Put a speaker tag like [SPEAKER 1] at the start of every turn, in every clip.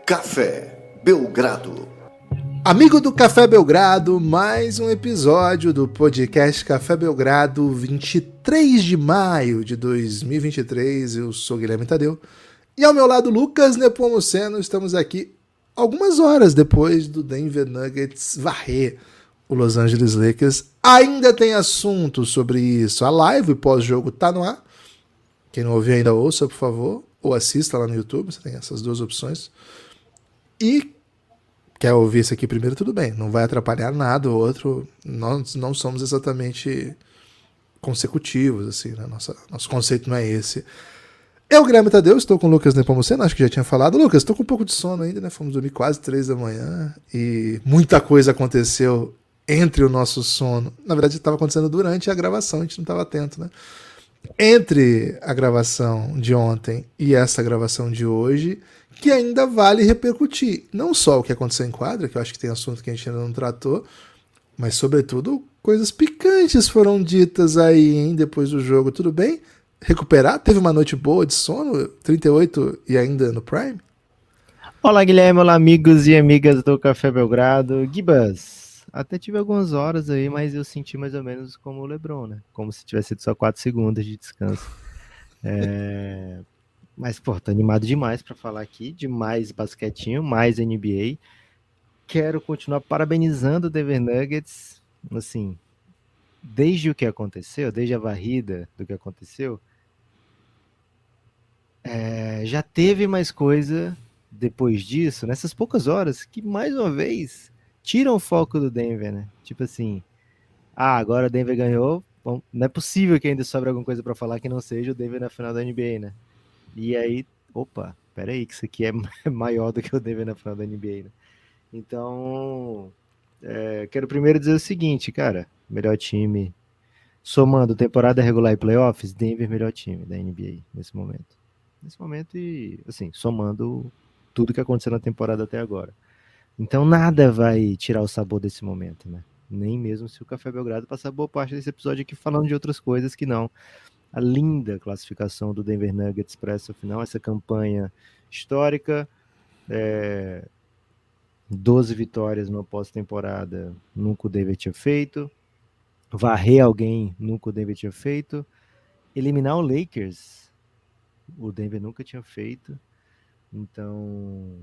[SPEAKER 1] Café Belgrado.
[SPEAKER 2] Amigo do Café Belgrado, mais um episódio do podcast Café Belgrado, 23 de maio de 2023. Eu sou Guilherme Tadeu e ao meu lado Lucas Nepomuceno. Estamos aqui algumas horas depois do Denver Nuggets varrer o Los Angeles Lakers. Ainda tem assunto sobre isso. A live pós-jogo tá no ar. Quem não ouviu ainda, ouça, por favor, ou assista lá no YouTube. Você tem essas duas opções. E quer ouvir isso aqui primeiro, tudo bem. Não vai atrapalhar nada o outro. Nós não somos exatamente consecutivos, assim, né? Nosso conceito não é esse. Eu, Guilherme Tadeu, estou com o Lucas Nepomuceno, acho que já tinha falado. Lucas, estou com um pouco de sono ainda, né? Fomos dormir quase 3 da manhã e muita coisa aconteceu entre o nosso sono. Na verdade, estava acontecendo durante a gravação, a gente não estava atento, né? Entre a gravação de ontem e essa gravação de hoje, que ainda vale repercutir. Não só o que aconteceu em quadra, que eu acho que tem assunto que a gente ainda não tratou, mas, sobretudo, coisas picantes foram ditas aí, hein, depois do jogo. Tudo bem? Recuperar? Teve uma noite boa de sono? 38 e ainda no Prime?
[SPEAKER 3] Olá, Guilherme. Olá, amigos e amigas do Café Belgrado. Gibas, até tive algumas horas aí, mas eu senti mais ou menos como o LeBron, né? Como se tivesse sido só 4 segundos de descanso. Mas, pô, tô animado demais para falar aqui de mais basquetinho, mais NBA. Quero continuar parabenizando o Denver Nuggets, assim, desde o que aconteceu, desde a varrida do que aconteceu, já teve mais coisa depois disso, nessas poucas horas, que mais uma vez tiram o foco do Denver, né? Tipo assim, agora o Denver ganhou, bom, não é possível que ainda sobre alguma coisa para falar que não seja o Denver na final da NBA, né? E aí, opa, peraí, que isso aqui é maior do que o Denver na final da NBA, né? Então, quero primeiro dizer o seguinte, cara, melhor time, somando temporada regular e playoffs, Denver melhor time da NBA nesse momento. Nesse momento e, assim, somando tudo que aconteceu na temporada até agora. Então nada vai tirar o sabor desse momento, né? Nem mesmo se o Café Belgrado passar boa parte desse episódio aqui falando de outras coisas que não. A linda classificação do Denver Nuggets para essa final, essa campanha histórica, 12 vitórias numa pós-temporada, nunca o Denver tinha feito, varrer alguém, nunca o Denver tinha feito, eliminar o Lakers, o Denver nunca tinha feito. Então,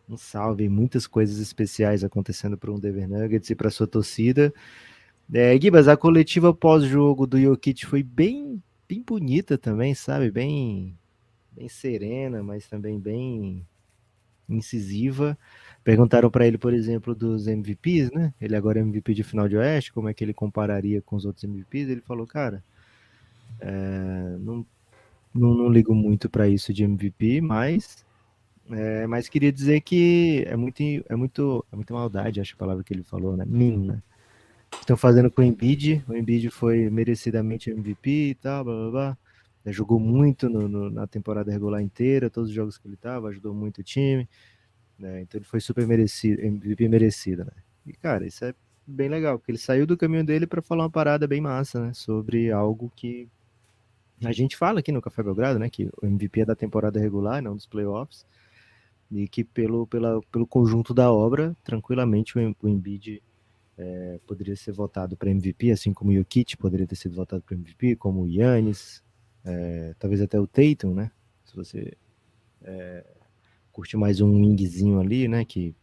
[SPEAKER 3] um salve, muitas coisas especiais acontecendo para um Denver Nuggets e para sua torcida. Gibas, a coletiva pós-jogo do Jokic foi bem bonita também, sabe? Bem serena, mas também bem incisiva. Perguntaram para ele, por exemplo, dos MVPs, né? Ele agora é MVP de final de Oeste, como é que ele compararia com os outros MVPs? Ele falou, cara, não ligo muito para isso de MVP, mas queria dizer que é muita maldade, acho a palavra que ele falou, né? Né? Estão fazendo com o Embiid foi merecidamente MVP e tal, blá blá blá. Jogou muito na temporada regular inteira, todos os jogos que ele estava, ajudou muito o time, né? Então ele foi super merecido, MVP merecido, né? E cara, isso é bem legal, porque ele saiu do caminho dele para falar uma parada bem massa, né? Sobre algo que a gente fala aqui no Café Belgrado, né? Que o MVP é da temporada regular, não dos playoffs, e que pelo conjunto da obra, tranquilamente o Embiid poderia ser votado para MVP, assim como o Jokic poderia ter sido votado para MVP, como o Giannis, talvez até o Tatum, né? Se você curte mais um wingzinho ali, né? Que,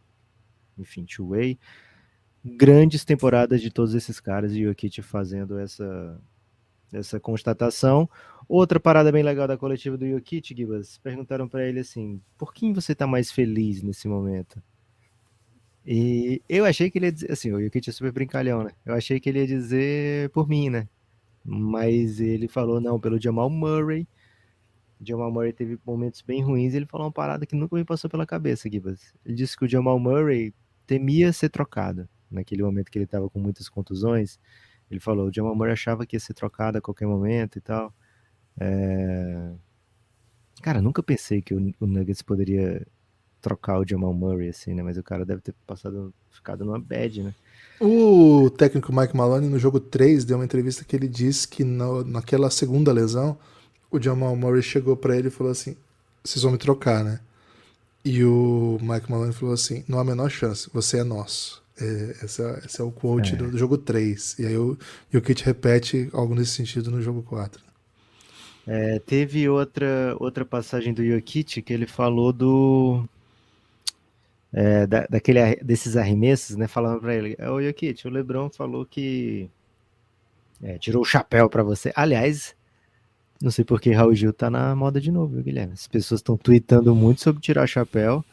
[SPEAKER 3] enfim, two-way. Grandes temporadas de todos esses caras e o Jokic fazendo essa constatação. Outra parada bem legal da coletiva do Jokic, Gibas, perguntaram para ele assim, por quem você tá mais feliz nesse momento? E eu achei que ele ia dizer, assim, o Jokic é super brincalhão, né? Eu achei que ele ia dizer por mim, né? Mas ele falou, não, pelo Jamal Murray. O Jamal Murray teve momentos bem ruins e ele falou uma parada que nunca me passou pela cabeça, Gibas. Ele disse que o Jamal Murray temia ser trocado. Naquele momento que ele estava com muitas contusões, ele falou, o Jamal Murray achava que ia ser trocado a qualquer momento e tal. Cara, nunca pensei que o Nuggets poderia trocar o Jamal Murray, assim, né? Mas o cara deve ter ficado numa bad, né?
[SPEAKER 2] O técnico Mike Maloney, no jogo 3, deu uma entrevista que ele disse que naquela segunda lesão, o Jamal Murray chegou pra ele e falou assim, vocês vão me trocar, né? E o Mike Maloney falou assim: não há a menor chance, você é nosso. Esse é o quote do jogo 3. E aí o Jokic repete algo nesse sentido no jogo 4.
[SPEAKER 3] Teve outra passagem do Jokic que ele falou desses arremessos, né? Falando pra ele, ô Jokic, o LeBron falou que tirou o chapéu pra você. Aliás, não sei por que Raul Gil tá na moda de novo, viu, Guilherme? As pessoas estão tweetando muito sobre tirar o chapéu.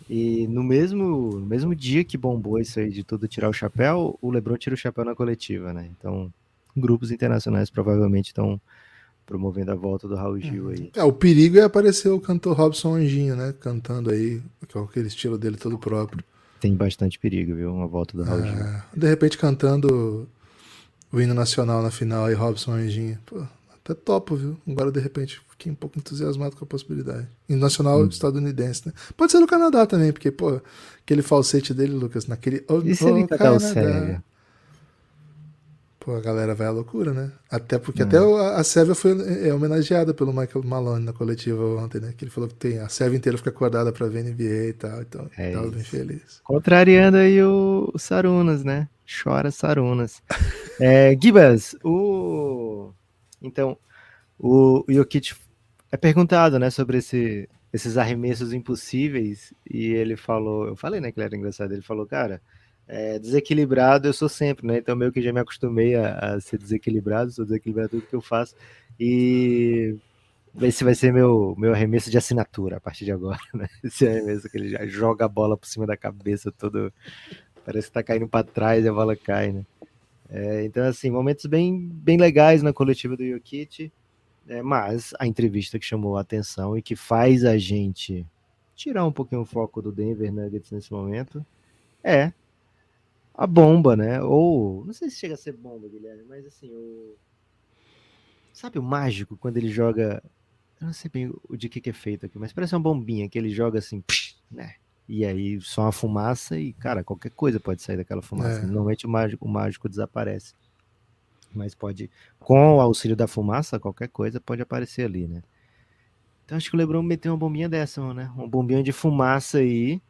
[SPEAKER 3] E no mesmo dia que bombou isso aí de tudo tirar o chapéu, o LeBron tira o chapéu na coletiva, né? Então, grupos internacionais provavelmente estão promovendo a volta do Raul Gil aí.
[SPEAKER 2] O perigo é aparecer o cantor Robson Anjinho, né? Cantando aí, com aquele estilo dele todo próprio.
[SPEAKER 3] Tem bastante perigo, viu? Uma volta do Raul Gil.
[SPEAKER 2] De repente cantando o hino nacional na final aí, Robson Anjinho. Pô, até topo, viu? Agora de repente fiquei um pouco entusiasmado com a possibilidade. Hino nacional estadunidense, né? Pode ser no Canadá também, porque, pô, aquele falsete dele, Lucas, naquele.
[SPEAKER 3] E se ele cantar o
[SPEAKER 2] Canadá.
[SPEAKER 3] Sérvia?
[SPEAKER 2] Pô, a galera vai à loucura, né? Até porque até a Sérvia foi homenageada pelo Michael Malone na coletiva ontem, né? Que ele falou que a Sérvia inteira fica acordada pra ver NBA e tal. Então,
[SPEAKER 3] É
[SPEAKER 2] tava bem
[SPEAKER 3] isso.
[SPEAKER 2] feliz.
[SPEAKER 3] Contrariando aí o Sarunas, né? Chora Sarunas. Gibas, então, o Jokic é perguntado, né, sobre esses arremessos impossíveis, e ele falou, eu falei, né, que ele era engraçado, ele falou, cara, desequilibrado eu sou sempre, né, então meio que já me acostumei a ser desequilibrado, sou desequilibrado em tudo que eu faço, e esse vai ser meu arremesso de assinatura a partir de agora, né, esse arremesso que ele já joga a bola por cima da cabeça, todo, parece que tá caindo para trás e a bola cai, né. Então, assim, momentos bem, bem legais na coletiva do Jokic, mas a entrevista que chamou a atenção e que faz a gente tirar um pouquinho o foco do Denver Nuggets nesse momento é a bomba, né? Ou, não sei se chega a ser bomba, Guilherme, mas assim, sabe o mágico quando ele joga, eu não sei bem o de que é feito aqui, mas parece uma bombinha que ele joga assim, né? E aí só uma fumaça e, cara, qualquer coisa pode sair daquela fumaça.
[SPEAKER 2] É.
[SPEAKER 3] Normalmente o mágico desaparece. Mas pode, com o auxílio da fumaça, qualquer coisa pode aparecer ali, né? Então acho que o LeBron meteu uma bombinha dessa, mano, né? Uma bombinha de fumaça aí.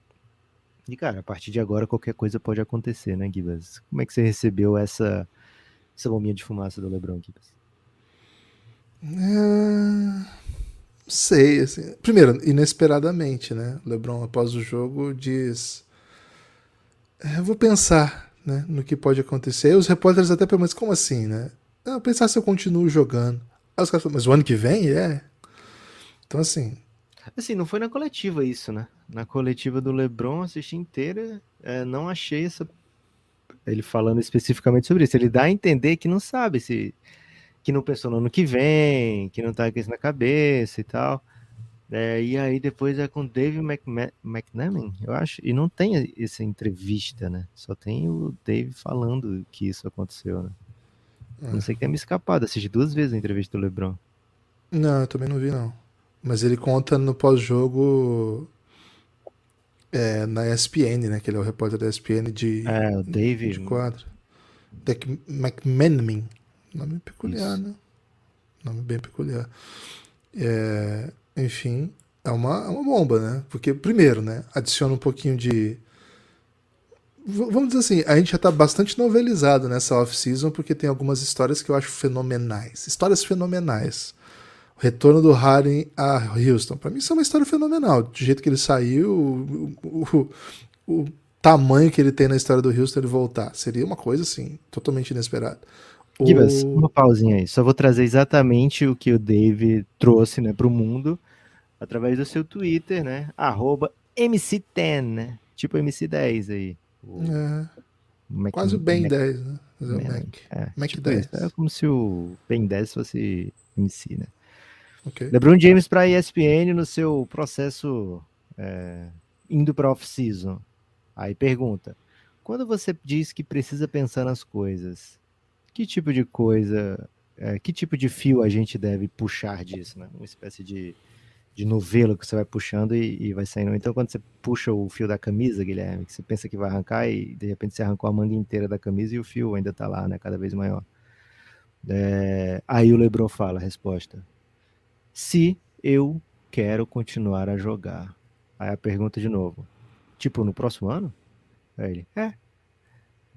[SPEAKER 3] E, cara, a partir de agora qualquer coisa pode acontecer, né, Gibas? Como é que você recebeu essa bombinha de fumaça do LeBron, Gibas?
[SPEAKER 2] Não sei, assim. Primeiro, inesperadamente, né? O LeBron, após o jogo, diz: eu vou pensar, né, no que pode acontecer. E os repórteres até perguntam: como assim, né? Não, pensar se eu continuo jogando. Aí os caras falam: mas o ano que vem? Então, assim.
[SPEAKER 3] Assim, não foi na coletiva isso, né? Na coletiva do LeBron, assisti inteira, não achei ele falando especificamente sobre isso. Ele dá a entender que não sabe se que não pensou no ano que vem, que não tá com isso na cabeça e tal. E aí depois é com Dave McNamee, eu acho, e não tem essa entrevista, né? Só tem o Dave falando que isso aconteceu, né? Não sei que tenha me escapado, assisti 2 vezes a entrevista do LeBron.
[SPEAKER 2] Não, eu também não vi, não. Mas ele conta no pós-jogo na ESPN, né? Que ele é o repórter da ESPN
[SPEAKER 3] O Dave,
[SPEAKER 2] de quadro. McManaman. Nome peculiar,
[SPEAKER 3] isso.
[SPEAKER 2] né? Nome bem peculiar. Enfim, é uma bomba, né? Porque, primeiro, né? Adiciona um pouquinho de. Vamos dizer assim, a gente já tá bastante novelizado nessa off-season porque tem algumas histórias que eu acho fenomenais. Histórias fenomenais. O retorno do Harden a Houston. Pra mim, isso é uma história fenomenal. Do jeito que ele saiu, o tamanho que ele tem na história do Houston ele voltar. Seria uma coisa, assim, totalmente inesperada.
[SPEAKER 3] Gibas,
[SPEAKER 2] O...
[SPEAKER 3] uma pausinha aí. Só vou trazer exatamente o que o Dave trouxe, né, pro mundo através do seu Twitter, né? @MC10, né? Tipo MC10 aí. O
[SPEAKER 2] É,
[SPEAKER 3] Mac,
[SPEAKER 2] quase o Ben 10, né? Mas é o Mac. Mac
[SPEAKER 3] tipo isso. É
[SPEAKER 2] 10.
[SPEAKER 3] como se o Ben 10 fosse MC, né?
[SPEAKER 2] Ok.
[SPEAKER 3] LeBron James para a ESPN no seu processo indo para off-season. Aí pergunta: quando você diz que precisa pensar nas coisas, que tipo de coisa, que tipo de fio a gente deve puxar disso, né? Uma espécie de novelo que você vai puxando e vai saindo. Então, quando você puxa o fio da camisa, Guilherme, que você pensa que vai arrancar e de repente você arrancou a manga inteira da camisa e o fio ainda tá lá, né? Cada vez maior. Aí o LeBron fala a resposta: se eu quero continuar a jogar. Aí a pergunta de novo, tipo, no próximo ano? Aí ele,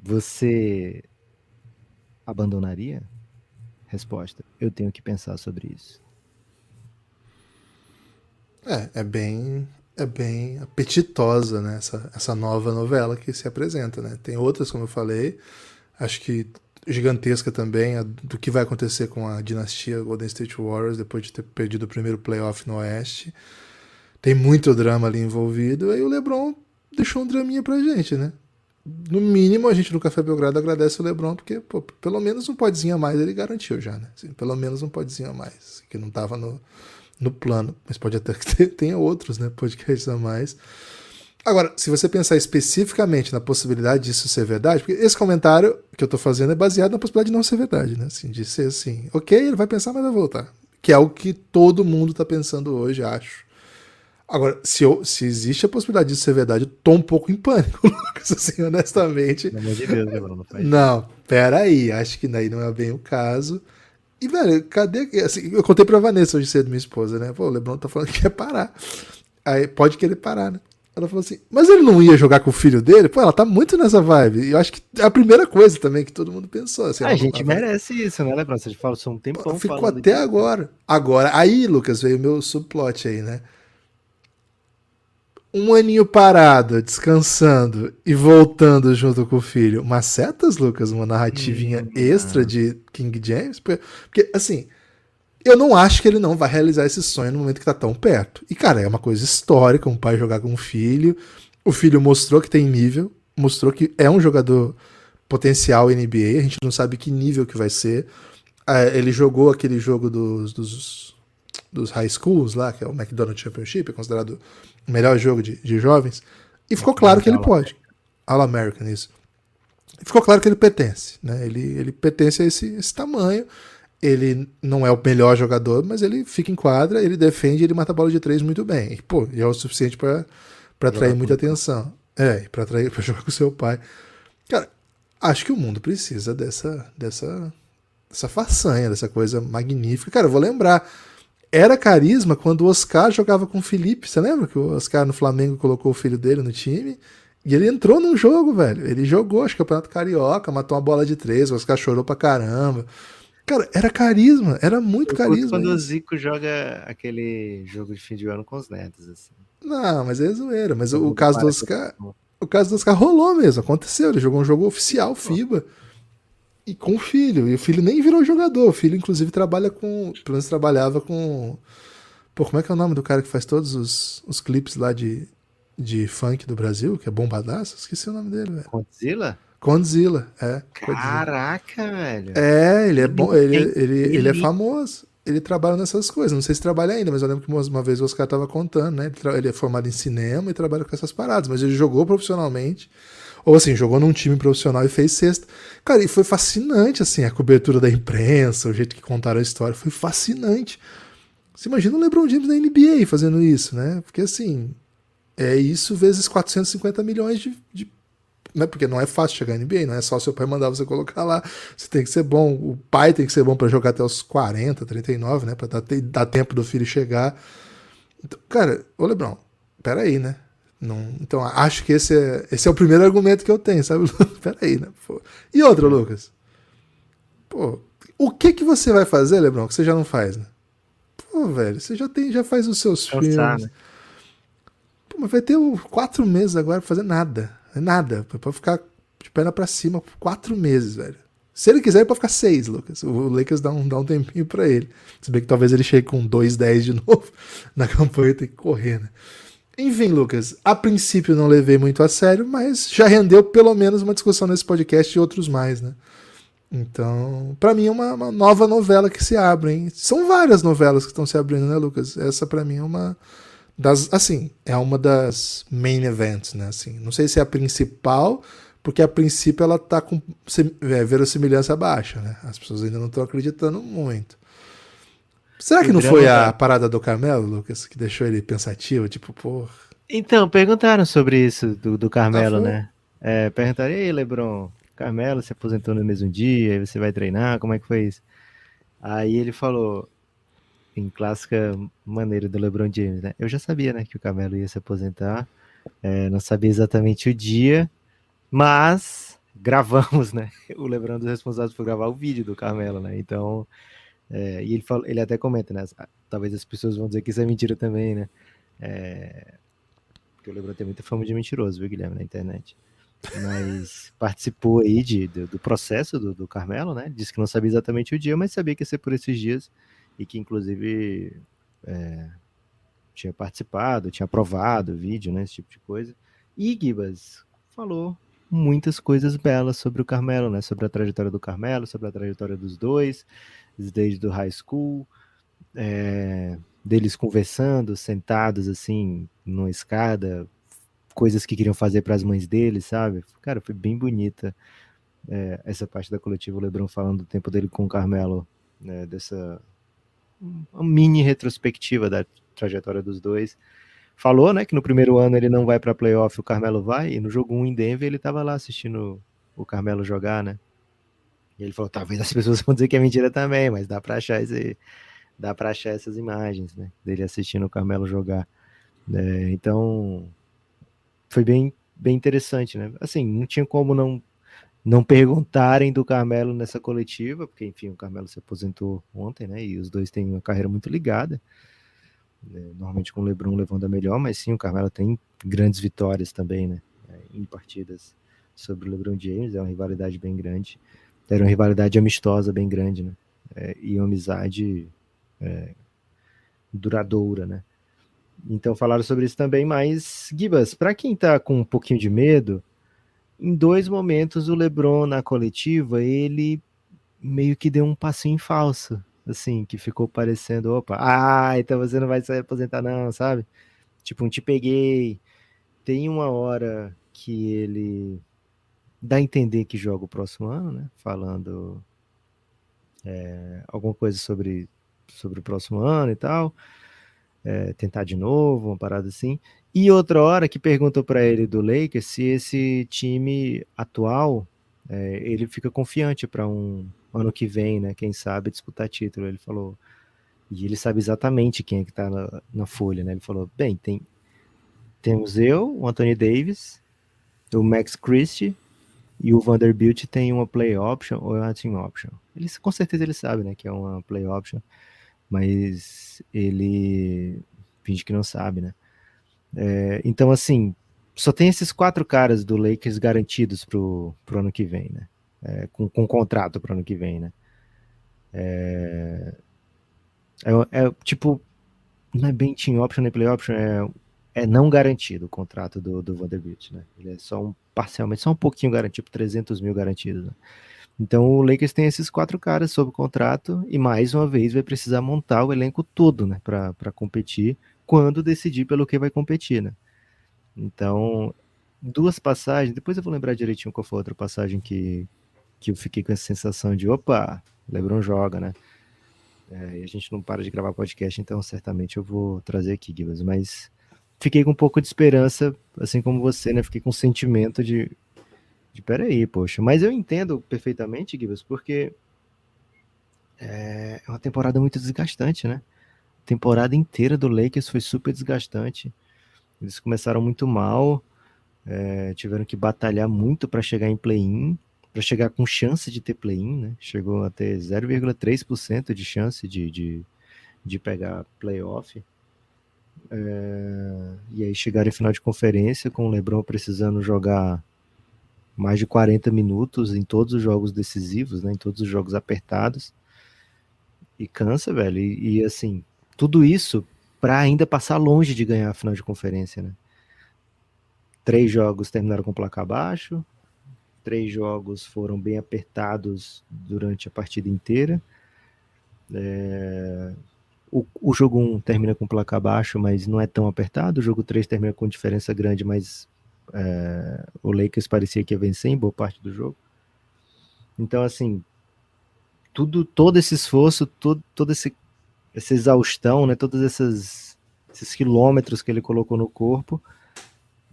[SPEAKER 3] você abandonaria? Resposta, eu tenho que pensar sobre isso.
[SPEAKER 2] É bem apetitosa, né? Essa nova novela que se apresenta, né? Tem outras, como eu falei, acho que gigantesca também, do que vai acontecer com a dinastia Golden State Warriors depois de ter perdido o primeiro playoff no Oeste. Tem muito drama ali envolvido, aí o LeBron deixou um draminha pra gente, né? No mínimo, a gente no Café Belgrado agradece o LeBron, porque pô, pelo menos um podzinho a mais ele garantiu já, né? Assim, pelo menos um podzinho a mais, que não tava no plano, mas pode até que tenha outros, né, podcasts a mais. Agora, se você pensar especificamente na possibilidade disso ser verdade, porque esse comentário que eu tô fazendo é baseado na possibilidade de não ser verdade, né, assim, de ser assim, ok, ele vai pensar, mas vai voltar, que é o que todo mundo tá pensando hoje, acho. Agora, se existe a possibilidade disso ser verdade, eu tô um pouco em pânico, Lucas, assim, honestamente.
[SPEAKER 3] Pelo amor de Deus, LeBron, não faz isso.
[SPEAKER 2] Não, peraí, acho que daí não é bem o caso. E, velho, cadê. Assim, eu contei pra Vanessa hoje cedo, minha esposa, né? Pô, o LeBron tá falando que quer parar. Aí pode querer parar, né? Ela falou assim, mas ele não ia jogar com o filho dele? Pô, ela tá muito nessa vibe. E eu acho que é a primeira coisa também que todo mundo pensou. Assim,
[SPEAKER 3] A gente merece isso, né, LeBron? Você falou um tempão
[SPEAKER 2] ficou
[SPEAKER 3] falando
[SPEAKER 2] até
[SPEAKER 3] disso.
[SPEAKER 2] agora. Agora, aí, Lucas, veio o meu subplot aí, né? Um aninho parado, descansando e voltando junto com o filho. Macetas, Lucas? Uma narrativinha extra de King James? Porque, assim, eu não acho que ele não vai realizar esse sonho no momento que tá tão perto. E, cara, é uma coisa histórica, um pai jogar com um filho. O filho mostrou que tem nível, mostrou que é um jogador potencial NBA, a gente não sabe que nível que vai ser. Ele jogou aquele jogo dos high schools lá, que é o McDonald's Championship, é considerado o melhor jogo de jovens, e ficou claro que ele pode. All-American, isso. E ficou claro que ele pertence, né? Ele pertence a esse tamanho. Ele não é o melhor jogador, mas ele fica em quadra, ele defende, ele mata a bola de 3 muito bem. E, pô, e é o suficiente para atrair muita atenção. Para jogar com seu pai. Cara, acho que o mundo precisa dessa façanha, dessa coisa magnífica. Cara, eu vou lembrar. Era carisma quando o Oscar jogava com o Felipe. Você lembra que o Oscar no Flamengo colocou o filho dele no time? E ele entrou num jogo, velho. Ele jogou, acho que o Campeonato Carioca, matou uma bola de 3, o Oscar chorou pra caramba. Cara, era carisma, era muito carisma.
[SPEAKER 3] Quando o Zico joga aquele jogo de fim de ano com os netos, assim.
[SPEAKER 2] Não, mas é zoeira. Mas o caso do Oscar rolou mesmo, aconteceu. Ele jogou um jogo oficial, FIBA. E com o filho. E o filho nem virou jogador. O filho, inclusive, trabalha com. Pelo menos trabalhava com. Pô, como é que é o nome do cara que faz todos os clipes lá de funk do Brasil? Que é bombadaço? Esqueci o nome dele, velho.
[SPEAKER 3] Condzilla?
[SPEAKER 2] Condzilla,
[SPEAKER 3] Caraca, velho.
[SPEAKER 2] Ele é bom. Ele é famoso. Ele trabalha nessas coisas. Não sei se trabalha ainda, mas eu lembro que uma vez o Oscar tava contando, né? Ele é formado em cinema e trabalha com essas paradas. Mas ele jogou profissionalmente. Ou assim, jogou num time profissional e fez cesta. Cara, e foi fascinante, assim, a cobertura da imprensa, o jeito que contaram a história, foi fascinante. Você imagina o LeBron James na NBA fazendo isso, né? Porque assim, é isso vezes 450 milhões né? Porque não é fácil chegar na NBA, não é só seu pai mandar você colocar lá. Você tem que ser bom, o pai tem que ser bom pra jogar até os 40, 39, né? Pra dar tempo do filho chegar. Então, cara, ô LeBron, peraí, né? Não, então, acho que esse é o primeiro argumento que eu tenho, sabe? Peraí, né? Pô. E outra, Lucas? Pô, o que você vai fazer, LeBron, que você já não faz, né? Pô, velho, você já faz os seus filmes. Né? Pô, mas vai ter 4 meses agora pra fazer nada. Nada. Pra ficar de perna pra cima 4 meses, velho. Se ele quiser, ele pode ficar 6, Lucas. O Lakers dá um tempinho pra ele. Se bem que talvez ele chegue com 2-10 de novo na campanha, tem que correr, né? Enfim, Lucas, a princípio não levei muito a sério, mas já rendeu pelo menos uma discussão nesse podcast e outros mais, né? Então, pra mim é uma nova novela que se abre, hein? São várias novelas que estão se abrindo, né, Lucas? Essa pra mim é uma das, assim, é uma das main events, né? Assim, não sei se é a principal, porque a princípio ela tá com verossimilhança baixa, né? As pessoas ainda não estão acreditando muito. Será que não foi a parada do Carmelo, Lucas, que deixou ele pensativo? Tipo, porra.
[SPEAKER 3] Então, perguntaram sobre isso do Carmelo, né? Perguntaram, e aí, LeBron, Carmelo se aposentou no mesmo dia, aí você vai treinar, como é que foi isso? Aí ele falou, em clássica maneira do LeBron James, né? Eu já sabia, né, que o Carmelo ia se aposentar, não sabia exatamente o dia, mas gravamos, né? O LeBron é um dos responsáveis por gravar o vídeo do Carmelo, né? Então, e ele até comenta, né? Talvez as pessoas vão dizer que isso é mentira também, né? Porque o LeBron tem muita fama de mentiroso, viu, Guilherme, na internet. Mas participou aí do processo do Carmelo, né? Disse que não sabia exatamente o dia, mas sabia que ia ser por esses dias e que, inclusive, tinha participado, tinha aprovado o vídeo, né? Esse tipo de coisa. E Gibas falou muitas coisas belas sobre o Carmelo, né? Sobre a trajetória do Carmelo, sobre a trajetória dos dois, desde o high school, deles conversando, sentados assim, numa escada, coisas que queriam fazer para as mães deles, sabe? Cara, foi bem bonita essa parte da coletiva, o LeBron falando do tempo dele com o Carmelo, né, dessa uma mini retrospectiva da trajetória dos dois. Falou, né, que no primeiro ano ele não vai para playoff, o Carmelo vai, e no jogo 1 em Denver ele estava lá assistindo o Carmelo jogar, né? E ele falou, talvez as pessoas vão dizer que é mentira também, mas dá para achar essas imagens, né, dele assistindo o Carmelo jogar. Então, foi bem interessante, né? Assim, não tinha como não perguntarem do Carmelo nessa coletiva, porque, enfim, o Carmelo se aposentou ontem, né? E os dois têm uma carreira muito ligada, né? Normalmente com o LeBron levando a melhor, mas sim, o Carmelo tem grandes vitórias também, né? Em partidas sobre o LeBron James, é uma rivalidade bem grande. Era uma rivalidade amistosa bem grande, né? E uma amizade duradoura, né? Então falaram sobre isso também, mas, Gibas, para quem tá com um pouquinho de medo, em dois momentos o LeBron na coletiva, ele meio que deu um passinho falso, assim, que ficou parecendo, opa, então você não vai se aposentar não, sabe? Tipo, um te peguei. Tem uma hora que ele dá a entender que joga o próximo ano, né? Falando alguma coisa sobre o próximo ano e tal, tentar de novo, uma parada assim. E outra hora que perguntou para ele do Lakers se esse time atual ele fica confiante para um ano que vem, né? Quem sabe disputar título. Ele falou, e ele sabe exatamente quem é que tá na folha, né? Ele falou, bem, temos eu, o Anthony Davis, o Max Christie e o Vanderbilt tem uma play option ou uma team option. Com certeza ele sabe, né, que é uma play option, mas ele finge que não sabe, né? Então, assim, só tem esses quatro caras do Lakers garantidos pro ano que vem, né? Com contrato pro ano que vem, né? Tipo, não é bem team option nem play option, é não garantido o contrato do Vanderbilt, né? Ele é parcialmente, só um pouquinho garantido, tipo 300 mil garantidos, né? Então o Lakers tem esses quatro caras sob contrato e mais uma vez vai precisar montar o elenco todo, né, para competir quando decidir pelo que vai competir, né? Então, duas passagens, depois eu vou lembrar direitinho qual foi a outra passagem que eu fiquei com essa sensação de, opa, LeBron joga, né? E a gente não para de gravar podcast, então certamente eu vou trazer aqui, Gibbs, mas fiquei com um pouco de esperança, assim como você, né? Fiquei com um sentimento de peraí, poxa, mas eu entendo perfeitamente, Gibbs, porque é uma temporada muito desgastante, né? A temporada inteira do Lakers foi super desgastante. Eles começaram muito mal, tiveram que batalhar muito para chegar em play-in, para chegar com chance de ter play-in, né? Chegou a ter 0,3% de chance de pegar playoff. E aí chegaram em final de conferência com o LeBron precisando jogar mais de 40 minutos em todos os jogos decisivos, né? Em todos os jogos apertados. E cansa, velho. E assim, tudo isso para ainda passar longe de ganhar a final de conferência, né? 3 jogos terminaram com placar baixo, 3 jogos foram bem apertados durante a partida inteira. O jogo 1 termina com placar baixo, mas não é tão apertado. O jogo 3 termina com diferença grande, mas o Lakers parecia que ia vencer em boa parte do jogo. Então, assim, todo esse esforço, toda essa exaustão, né? Todos esses quilômetros que ele colocou no corpo,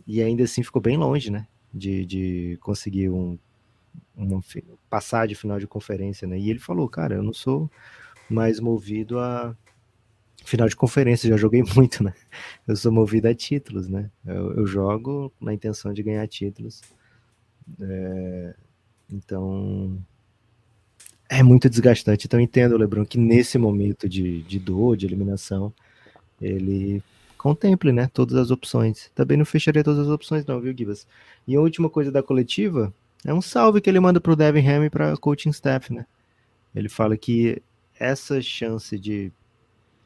[SPEAKER 3] e ainda assim ficou bem longe, né? De conseguir passar de final de conferência, né? E ele falou, cara, eu não sou mais movido Final de conferência, já joguei muito, né? Eu sou movido a títulos, né? Eu jogo na intenção de ganhar títulos. Então, é muito desgastante. Então, eu entendo, LeBron, que nesse momento de dor, de eliminação, ele contemple, né, todas as opções. Também não fecharia todas as opções, não, viu, Gibas? E a última coisa da coletiva é um salve que ele manda pro Devin Ham e pra coaching staff, né? Ele fala que essa chance de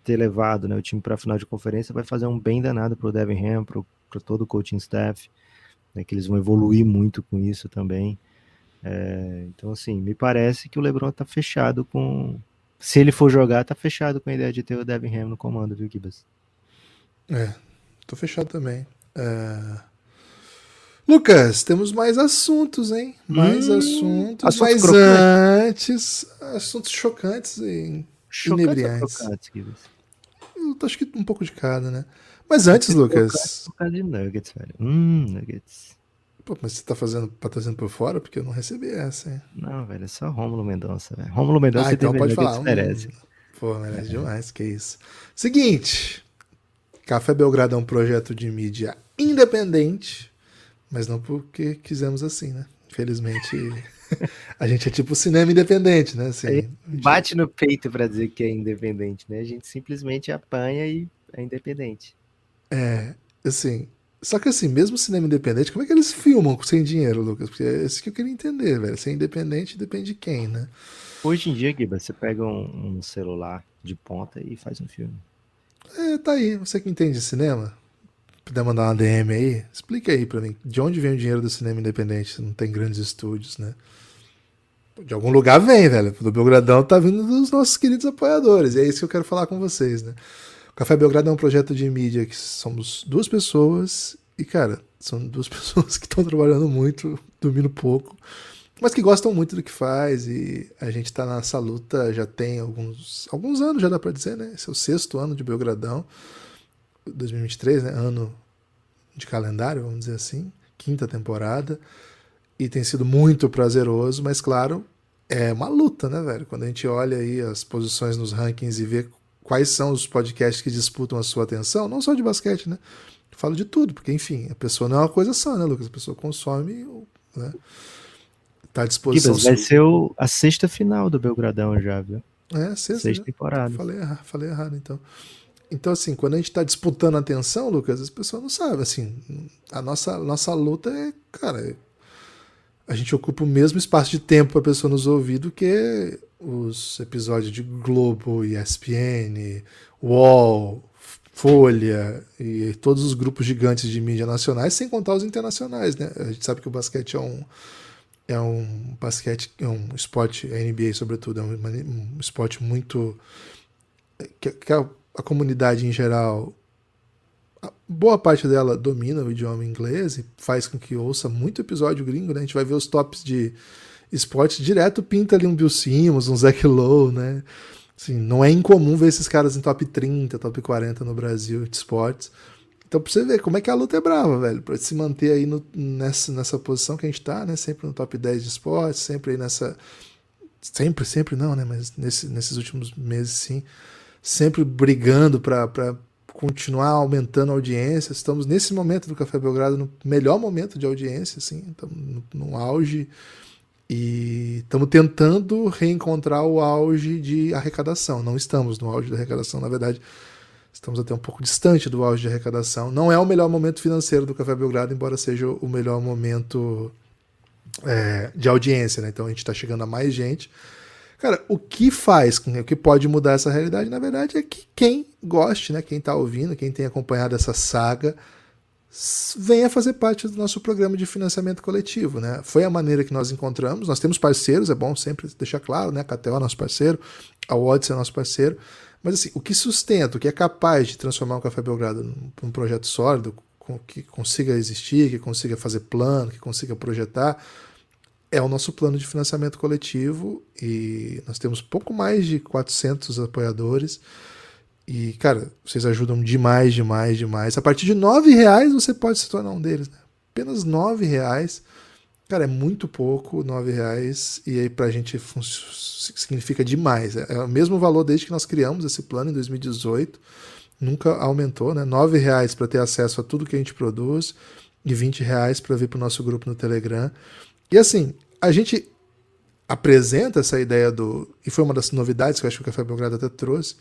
[SPEAKER 3] ter levado, né, o time para a final de conferência vai fazer um bem danado pro Devin Ham, para todo o coaching staff, né, que eles vão evoluir muito com isso também. Então, assim, me parece que o LeBron tá fechado com... Se ele for jogar, tá fechado com a ideia de ter o Devin Ham no comando, viu, Gibas?
[SPEAKER 2] Tô fechado também. Lucas, temos mais assuntos, hein? Mais assuntos, mas antes, assuntos chocantes e inebriantes.
[SPEAKER 3] Chocantes, Gibas.
[SPEAKER 2] Eu acho que um pouco de cada, né? Mas antes, Lucas...
[SPEAKER 3] Por causa de Nuggets, velho. Nuggets.
[SPEAKER 2] Pô, mas você tá trazendo por fora? Porque eu não recebi essa, hein?
[SPEAKER 3] Não, velho, é só Rômulo Mendonça, velho. Rômulo Mendonça
[SPEAKER 2] Então
[SPEAKER 3] tem
[SPEAKER 2] pode
[SPEAKER 3] Nuggets
[SPEAKER 2] falar.
[SPEAKER 3] merece.
[SPEAKER 2] Pô, merece demais, que isso. Seguinte, Café Belgrado é um projeto de mídia independente, mas não porque quisemos assim, né? Infelizmente, a gente é tipo cinema independente, né? Assim,
[SPEAKER 3] Bate no peito pra dizer que é independente, né? A gente simplesmente apanha e é independente.
[SPEAKER 2] assim, só que assim, mesmo cinema independente, como é que eles filmam sem dinheiro, Lucas? Porque é isso que eu queria entender, velho. Ser independente depende de quem, né?
[SPEAKER 3] Hoje em dia, Giba, você pega um celular de ponta e faz um filme.
[SPEAKER 2] Tá aí. Você que entende de cinema, puder mandar uma DM aí, explica aí pra mim. De onde vem o dinheiro do cinema independente? Não tem grandes estúdios, né? De algum lugar vem, velho. Do Belgradão tá vindo dos nossos queridos apoiadores. E é isso que eu quero falar com vocês, né? O Café Belgrado é um projeto de mídia que somos duas pessoas. E, cara, são duas pessoas que estão trabalhando muito, dormindo pouco, mas que gostam muito do que faz. E a gente tá nessa luta já tem alguns anos, já dá pra dizer, né? Esse é o 6º ano de Belgradão. 2023, né? Ano de calendário, vamos dizer assim. 5ª temporada. E tem sido muito prazeroso, mas claro, é uma luta, né, velho? Quando a gente olha aí as posições nos rankings e vê quais são os podcasts que disputam a sua atenção, não só de basquete, né? Eu falo de tudo, porque, enfim, a pessoa não é uma coisa só, né, Lucas? A pessoa consome, né? Tá à disposição.
[SPEAKER 3] Gibas, vai ser a sexta final do Belgradão já, viu?
[SPEAKER 2] Sexta
[SPEAKER 3] temporada.
[SPEAKER 2] Falei errado, então. Então, assim, quando a gente tá disputando a atenção, Lucas, as pessoas não sabem, assim, a nossa luta é, cara, a gente ocupa o mesmo espaço de tempo para a pessoa nos ouvir do que os episódios de Globo, ESPN, UOL, Folha e todos os grupos gigantes de mídia nacionais, sem contar os internacionais, né? A gente sabe que o basquete é um basquete, é um esporte, a NBA sobretudo, é um esporte muito que a comunidade em geral, boa parte dela domina o idioma inglês e faz com que ouça muito episódio gringo, né? A gente vai ver os tops de esportes, direto pinta ali um Bill Simmons, um Zach Lowe, né? Assim, não é incomum ver esses caras em top 30, top 40 no Brasil de esportes. Então pra você ver como é que a luta é brava, velho, pra se manter aí nessa posição que a gente tá, né? Sempre no top 10 de esportes, sempre aí nessa... Sempre não, né? Mas nesses últimos meses, sim. Sempre brigando pra continuar aumentando a audiência. Estamos nesse momento do Café Belgrado no melhor momento de audiência, assim, estamos no auge e estamos tentando reencontrar o auge de arrecadação. Não estamos no auge da arrecadação, na verdade, estamos até um pouco distante do auge de arrecadação. Não é o melhor momento financeiro do Café Belgrado, embora seja o melhor momento de audiência, né? Então a gente está chegando a mais gente. Cara, o que pode mudar essa realidade, na verdade, é que quem goste, né, quem está ouvindo, quem tem acompanhado essa saga, venha fazer parte do nosso programa de financiamento coletivo, né? Foi a maneira que nós encontramos. Nós temos parceiros, é bom sempre deixar claro, né? A KTO é nosso parceiro, a Odyssey é nosso parceiro, mas assim, o que sustenta, o que é capaz de transformar o Café Belgrado num projeto sólido, que consiga existir, que consiga fazer plano, que consiga projetar, é o nosso plano de financiamento coletivo e nós temos pouco mais de 400 apoiadores e, cara, vocês ajudam demais. A partir de R$9 você pode se tornar um deles, né? Apenas R$9 Cara, é muito pouco, R$ 9, e aí pra gente significa demais. É o mesmo valor desde que nós criamos esse plano em 2018, nunca aumentou, né? R$ 9 para ter acesso a tudo que a gente produz e R$ 20 para vir pro nosso grupo no Telegram. E assim, a gente apresenta essa ideia e foi uma das novidades que eu acho que o Café Belgrado até trouxe,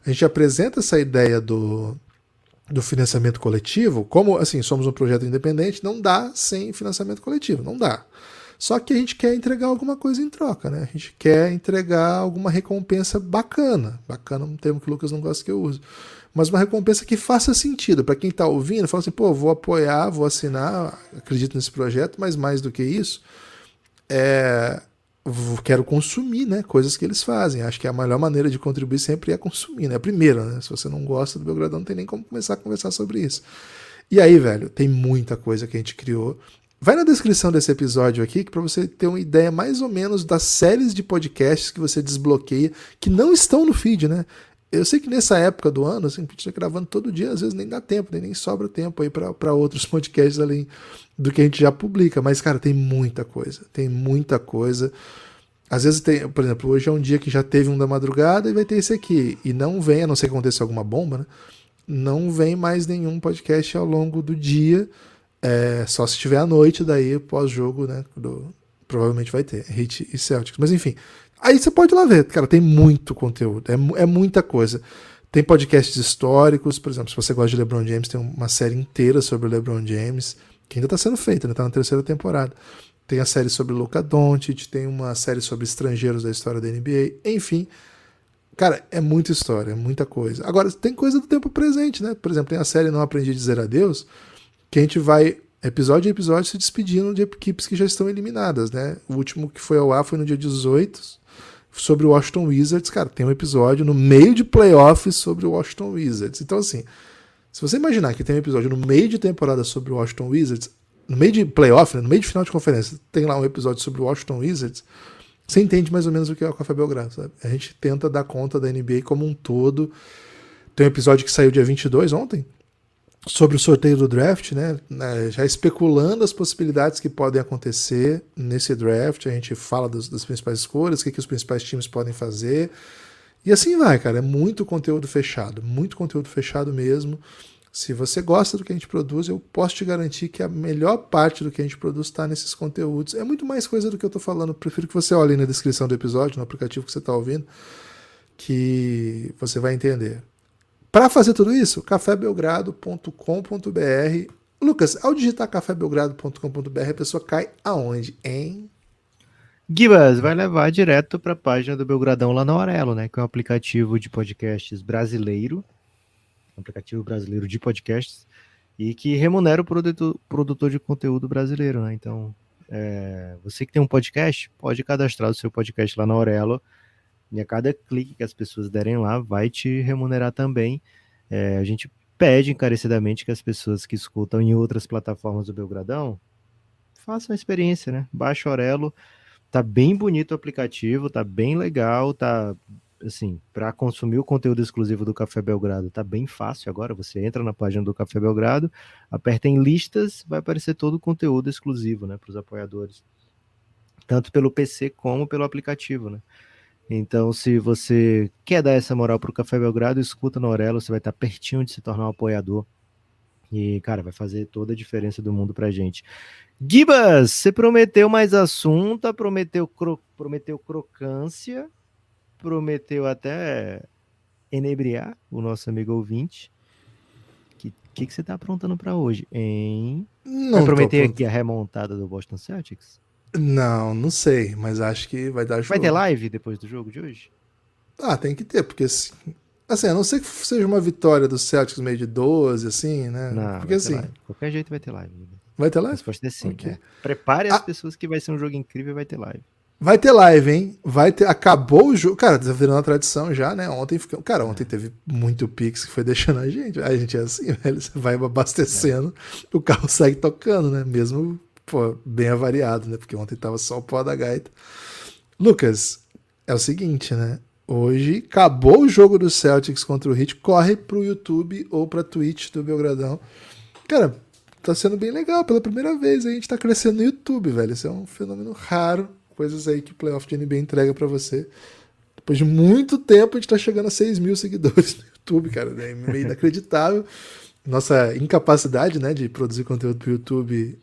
[SPEAKER 2] a gente apresenta essa ideia do financiamento coletivo, como assim, somos um projeto independente, não dá sem financiamento coletivo, não dá. Só que a gente quer entregar alguma coisa em troca, né? A gente quer entregar alguma recompensa bacana. Bacana é um termo que o Lucas não gosta que eu uso. Mas uma recompensa que faça sentido. Para quem está ouvindo, fala assim, pô, vou apoiar, vou assinar, acredito nesse projeto, mas mais do que isso, quero consumir, né, coisas que eles fazem. Acho que a melhor maneira de contribuir sempre é consumir, né? Primeiro, né? Se você não gosta do Belgradão, não tem nem como começar a conversar sobre isso. E aí, velho, tem muita coisa que a gente criou. Vai na descrição desse episódio aqui, que para você ter uma ideia mais ou menos das séries de podcasts que você desbloqueia, que não estão no feed, né? Eu sei que nessa época do ano, assim, a gente tá gravando todo dia, às vezes nem dá tempo, nem sobra tempo aí para outros podcasts além do que a gente já publica. Mas, cara, tem muita coisa. Tem muita coisa. Às vezes tem, por exemplo, hoje é um dia que já teve um da madrugada e vai ter esse aqui. E não vem, a não ser que aconteça alguma bomba, né? Não vem mais nenhum podcast ao longo do dia. Só se tiver à noite, daí pós-jogo, né? Provavelmente vai ter. Heat e Celtics. Mas enfim. Aí você pode ir lá ver, cara, tem muito conteúdo, é muita coisa. Tem podcasts históricos, por exemplo, se você gosta de LeBron James, tem uma série inteira sobre o LeBron James, que ainda está sendo feita, né? Tá na 3ª temporada. Tem a série sobre Luka Doncic, tem uma série sobre estrangeiros da história da NBA, enfim. Cara, é muita história, é muita coisa. Agora, tem coisa do tempo presente, né? Por exemplo, tem a série Não Aprendi a Dizer Adeus, que a gente vai, episódio a episódio, se despedindo de equipes que já estão eliminadas, né? O último que foi ao ar foi no dia 18, sobre o Washington Wizards. Cara, tem um episódio no meio de playoffs sobre o Washington Wizards. Então, assim, se você imaginar que tem um episódio no meio de temporada sobre o Washington Wizards, no meio de playoff, né, no meio de final de conferência, tem lá um episódio sobre o Washington Wizards, você entende mais ou menos o que é o Café Belgrado, sabe? A gente tenta dar conta da NBA como um todo. Tem um episódio que saiu dia 22, ontem, sobre o sorteio do draft, né? Já especulando as possibilidades que podem acontecer nesse draft. A gente fala das principais escolhas, o que os principais times podem fazer. E assim vai, cara. É muito conteúdo fechado mesmo. Se você gosta do que a gente produz, eu posso te garantir que a melhor parte do que a gente produz está nesses conteúdos. É muito mais coisa do que eu estou falando. Prefiro que você olhe aí na descrição do episódio, no aplicativo que você está ouvindo, que você vai entender. Para fazer tudo isso, cafébelgrado.com.br. Lucas, ao digitar cafébelgrado.com.br, a pessoa cai aonde, hein?
[SPEAKER 3] Gibas, vai levar direto para a página do Belgradão lá na Aurelo, né? Que é um aplicativo de podcasts brasileiro, um aplicativo brasileiro de podcasts, e que remunera o produtor de conteúdo brasileiro, né? Então, você que tem um podcast, pode cadastrar o seu podcast lá na Aurelo, e a cada clique que as pessoas derem lá, vai te remunerar também. A gente pede encarecidamente que as pessoas que escutam em outras plataformas do Belgradão façam a experiência, né? Baixa o Aurelo, tá bem bonito o aplicativo, tá bem legal, tá, assim, para consumir o conteúdo exclusivo do Café Belgrado, tá bem fácil agora. Você entra na página do Café Belgrado, aperta em listas, vai aparecer todo o conteúdo exclusivo, né, para os apoiadores, tanto pelo PC como pelo aplicativo, né? Então, se você quer dar essa moral pro Café Belgrado, escuta no Aurelo, você vai estar pertinho de se tornar um apoiador. E, cara, vai fazer toda a diferença do mundo pra gente. Gibas, você prometeu mais assunto, prometeu crocância, prometeu até enebriar o nosso amigo ouvinte. O que você tá aprontando pra hoje, hein?
[SPEAKER 2] Não
[SPEAKER 3] vai prometer
[SPEAKER 2] tô
[SPEAKER 3] aqui a remontada do Boston Celtics?
[SPEAKER 2] Não sei, mas acho que vai dar jogo.
[SPEAKER 3] Vai ter live depois do jogo de hoje?
[SPEAKER 2] Tem que ter, porque assim, a não ser que seja uma vitória do Celtics meio de 12, assim, né?
[SPEAKER 3] Não,
[SPEAKER 2] porque assim,
[SPEAKER 3] qualquer jeito vai ter live.
[SPEAKER 2] Vai ter
[SPEAKER 3] A
[SPEAKER 2] live?
[SPEAKER 3] resposta é sim.
[SPEAKER 2] Okay.
[SPEAKER 3] Prepare as pessoas que vai ser um jogo incrível e vai ter live.
[SPEAKER 2] Vai ter live, hein? Acabou o jogo. Cara, tá virando uma tradição já, né? Ontem teve muito Pix que foi deixando a gente. A gente é assim, velho. Você vai abastecendo, o carro segue tocando, né? Mesmo, bem avariado, né? Porque ontem tava só o pó da gaita. Lucas, é o seguinte, né? Hoje acabou o jogo do Celtics contra o Heat. Corre pro YouTube ou pra Twitch do Belgradão. Cara, tá sendo bem legal. Pela primeira vez a gente tá crescendo no YouTube, velho. Isso é um fenômeno raro. Coisas aí que o Playoff de NBA entrega pra você. Depois de muito tempo, a gente tá chegando a 6 mil seguidores no YouTube, cara. É meio inacreditável. Nossa incapacidade, né, de produzir conteúdo pro YouTube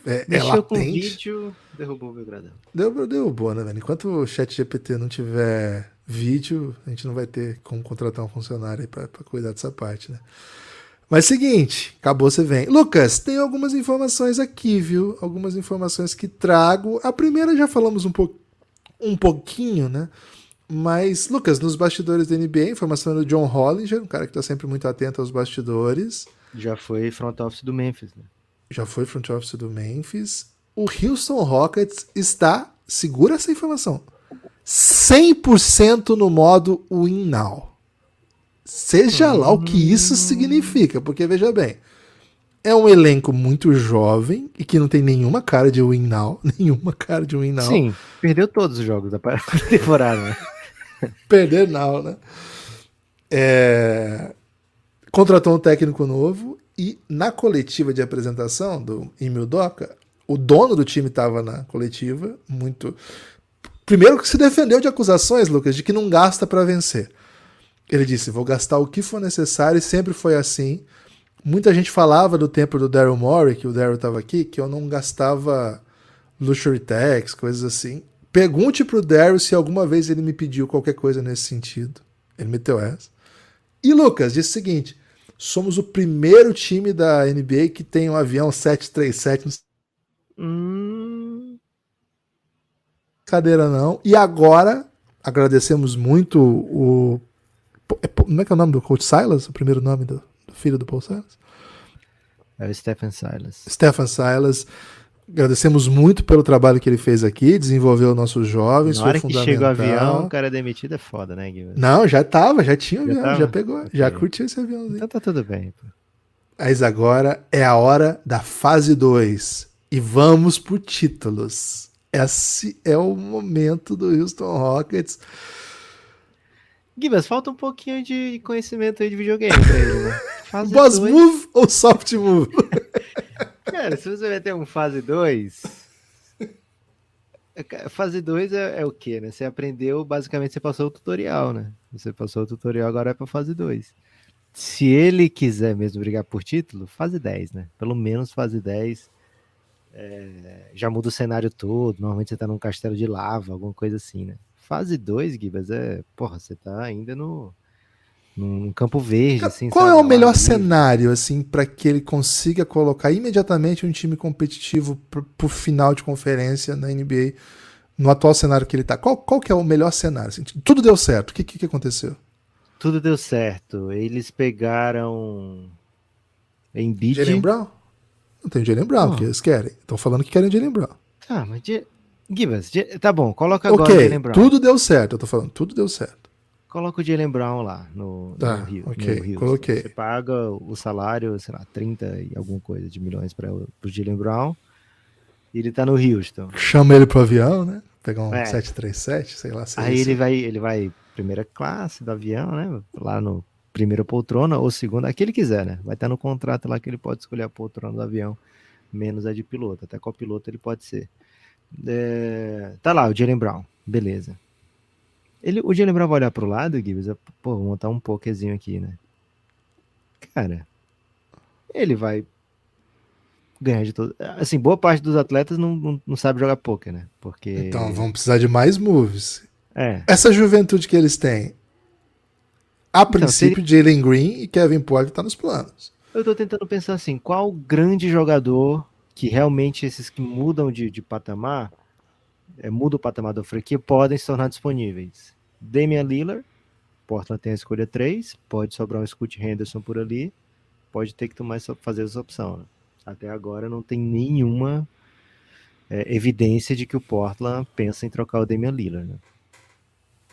[SPEAKER 2] é
[SPEAKER 3] Mexeu com
[SPEAKER 2] latente.
[SPEAKER 3] vídeo, derrubou o Belgradão.
[SPEAKER 2] Deu boa, né, velho? Enquanto o chat GPT não tiver vídeo, a gente não vai ter como contratar um funcionário aí pra cuidar dessa parte, né? Mas seguinte, acabou, você vem. Lucas, tem algumas informações aqui, viu? Algumas informações que trago. A primeira já falamos um pouquinho, né? Mas, Lucas, nos bastidores da NBA, informação do John Hollinger, um cara que tá sempre muito atento aos bastidores.
[SPEAKER 3] Já foi front office do Memphis, né?
[SPEAKER 2] Já foi front office do Memphis. O Houston Rockets está, segura essa informação, 100% no modo win now. Seja lá o que isso significa, porque veja bem, é um elenco muito jovem e que não tem nenhuma cara de win now, nenhuma cara de win now.
[SPEAKER 3] Sim, perdeu todos os jogos da temporada, né?
[SPEAKER 2] Perder now, né? Contratou um técnico novo e na coletiva de apresentação do Emil Doca, o dono do time estava na coletiva, muito... Primeiro que se defendeu de acusações, Lucas, de que não gasta para vencer. Ele disse, vou gastar o que for necessário, e sempre foi assim. Muita gente falava do tempo do Daryl Morey, que o Daryl estava aqui, que eu não gastava luxury tax, coisas assim. Pergunte pro Daryl se alguma vez ele me pediu qualquer coisa nesse sentido. Ele meteu essa. E Lucas disse o seguinte, somos o primeiro time da NBA que tem um avião 737 cadeira não. E agora, agradecemos muito o... Como é que é o nome do Coach Silas? O primeiro nome do filho do Paul Silas?
[SPEAKER 3] É o Stephen Silas.
[SPEAKER 2] Stephen Silas. Agradecemos muito pelo trabalho que ele fez aqui, desenvolveu nossos jovens,
[SPEAKER 3] Na hora
[SPEAKER 2] foi
[SPEAKER 3] que
[SPEAKER 2] fundamental.
[SPEAKER 3] chega o avião, o cara é demitido, é foda, né, Guilherme?
[SPEAKER 2] Não, já tinha o avião,
[SPEAKER 3] tava?
[SPEAKER 2] já pegou,
[SPEAKER 3] Ok.
[SPEAKER 2] já curtiu esse aviãozinho.
[SPEAKER 3] Então tá tudo bem. Pô.
[SPEAKER 2] Mas agora é a hora da fase 2 e vamos por títulos. Esse é o momento do Houston Rockets.
[SPEAKER 3] Gibas, falta um pouquinho de conhecimento aí de videogame pra ele, né? Fase
[SPEAKER 2] Boss
[SPEAKER 3] 2.
[SPEAKER 2] move ou soft move?
[SPEAKER 3] Cara, se você vai ter um fase 2... Fase 2 é o quê, né? Você aprendeu, basicamente você passou o tutorial, né? Você passou o tutorial, agora é pra fase 2. Se ele quiser mesmo brigar por título, fase 10, né? Pelo menos fase 10. Já muda o cenário todo. Normalmente você tá num castelo de lava, alguma coisa assim, né? Fase 2, Gibas, porra, você tá ainda num campo verde, assim,
[SPEAKER 2] Qual
[SPEAKER 3] sabe?
[SPEAKER 2] é o melhor
[SPEAKER 3] Ao ar livre.
[SPEAKER 2] cenário, assim, para que ele consiga colocar imediatamente um time competitivo pro final de conferência na NBA, no atual cenário que ele tá? Qual que é o melhor cenário? Assim, tudo deu certo. O que aconteceu?
[SPEAKER 3] Tudo deu certo. Eles pegaram Embiid.
[SPEAKER 2] Jaylen Brown? Não tem Jaylen Brown,
[SPEAKER 3] Oh.
[SPEAKER 2] que eles querem. Estão falando que querem Jaylen Brown.
[SPEAKER 3] Ah, mas Gibas, tá bom, coloca agora o
[SPEAKER 2] Ok,
[SPEAKER 3] Jaylen Brown.
[SPEAKER 2] tudo deu certo. Eu tô falando, tudo deu certo.
[SPEAKER 3] Coloca o Jaylen Brown lá no
[SPEAKER 2] Ok,
[SPEAKER 3] Houston.
[SPEAKER 2] coloquei.
[SPEAKER 3] Você paga o salário, sei lá, 30 e alguma coisa de milhões para o Jaylen Brown. E ele tá no Houston.
[SPEAKER 2] Chama ele pro avião, né? Pegar um 737, sei lá.
[SPEAKER 3] Aí ele vai primeira classe do avião, né? Lá no primeira poltrona ou segunda, a que ele quiser, né? Vai estar no contrato lá que ele pode escolher a poltrona do avião, menos a de piloto. Até copiloto ele pode ser. Tá lá, o Jaylen Brown. Beleza. O Jaylen Brown vai olhar pro lado, Gibbs, vou montar um pokerzinho aqui, né? Cara, ele vai ganhar de todo. Assim, boa parte dos atletas não sabe jogar poker, né? Porque...
[SPEAKER 2] Então, vão precisar de mais moves.
[SPEAKER 3] É.
[SPEAKER 2] Essa juventude que eles têm, a princípio, Jalen Green e Kevin Porter tá nos planos.
[SPEAKER 3] Eu tô tentando pensar assim, qual grande jogador que realmente esses que mudam de patamar, muda o patamar da franquia, podem se tornar disponíveis. Damian Lillard, Portland tem a escolha 3, pode sobrar um Scoot Henderson por ali, pode ter que fazer essa opção. Né? Até agora não tem nenhuma evidência de que o Portland pensa em trocar o Damian Lillard. Né?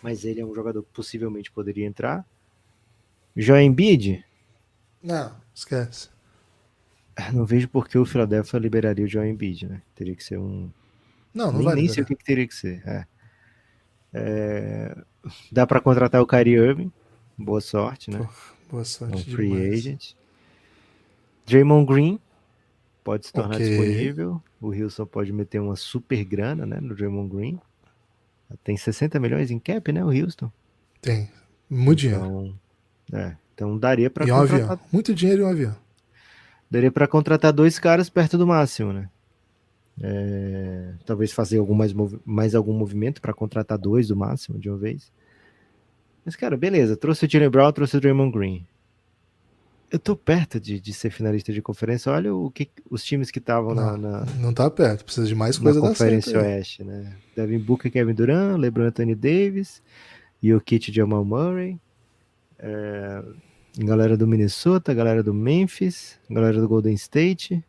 [SPEAKER 3] Mas ele é um jogador que possivelmente poderia entrar. Joel Embiid?
[SPEAKER 2] Não, esquece.
[SPEAKER 3] Não vejo por que o Philadelphia liberaria o Joel Embiid, né? Teria que ser um...
[SPEAKER 2] Não
[SPEAKER 3] nem,
[SPEAKER 2] vai
[SPEAKER 3] nem sei o que teria que ser. Dá para contratar o Kyrie Irving. Boa sorte, né?
[SPEAKER 2] Boa sorte
[SPEAKER 3] Free
[SPEAKER 2] demais.
[SPEAKER 3] agent. Draymond Green. pode se tornar
[SPEAKER 2] Ok.
[SPEAKER 3] disponível. O Houston pode meter uma super grana, né, no Draymond Green. Tem 60 milhões em cap, né, o Houston.
[SPEAKER 2] Tem. Muito dinheiro.
[SPEAKER 3] Então daria para
[SPEAKER 2] E um avião.
[SPEAKER 3] contratar,
[SPEAKER 2] Muito dinheiro e um avião.
[SPEAKER 3] dois caras perto do máximo, né? Talvez fazer mais algum movimento para contratar dois do máximo de uma vez. Mas, cara, beleza. Trouxe o Jaylen Brown, trouxe o Draymond Green. Eu tô perto de ser finalista de conferência. Olha os times que estavam
[SPEAKER 2] Não tá perto. Precisa de mais
[SPEAKER 3] na
[SPEAKER 2] coisa dar certo
[SPEAKER 3] Conferência
[SPEAKER 2] aí.
[SPEAKER 3] Oeste, né? Devin Booker, Kevin Durant, LeBron Anthony Davis, Jokic, Jamal Murray, galera do Minnesota, galera do Memphis, galera do Golden State,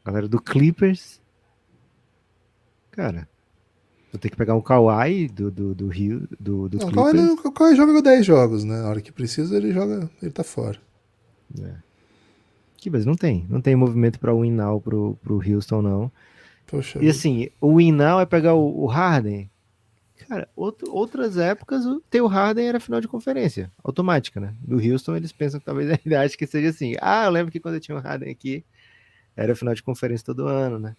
[SPEAKER 3] galera do Clippers. Cara, vou ter que pegar um Kawhi do Rio, do
[SPEAKER 2] Não,
[SPEAKER 3] Clippers.
[SPEAKER 2] o Kawhi joga 10 jogos, né? Na hora que precisa, ele tá fora.
[SPEAKER 3] Mas não tem movimento para win now pro Houston, não.
[SPEAKER 2] Poxa
[SPEAKER 3] E
[SPEAKER 2] vida.
[SPEAKER 3] assim, o win now é pegar o Harden. Cara, outras épocas ter o Harden era final de conferência, automática, né? Do Houston eles pensam que talvez ainda acho que seja assim. Ah, eu lembro que quando eu tinha o Harden aqui, era final de conferência todo ano, né?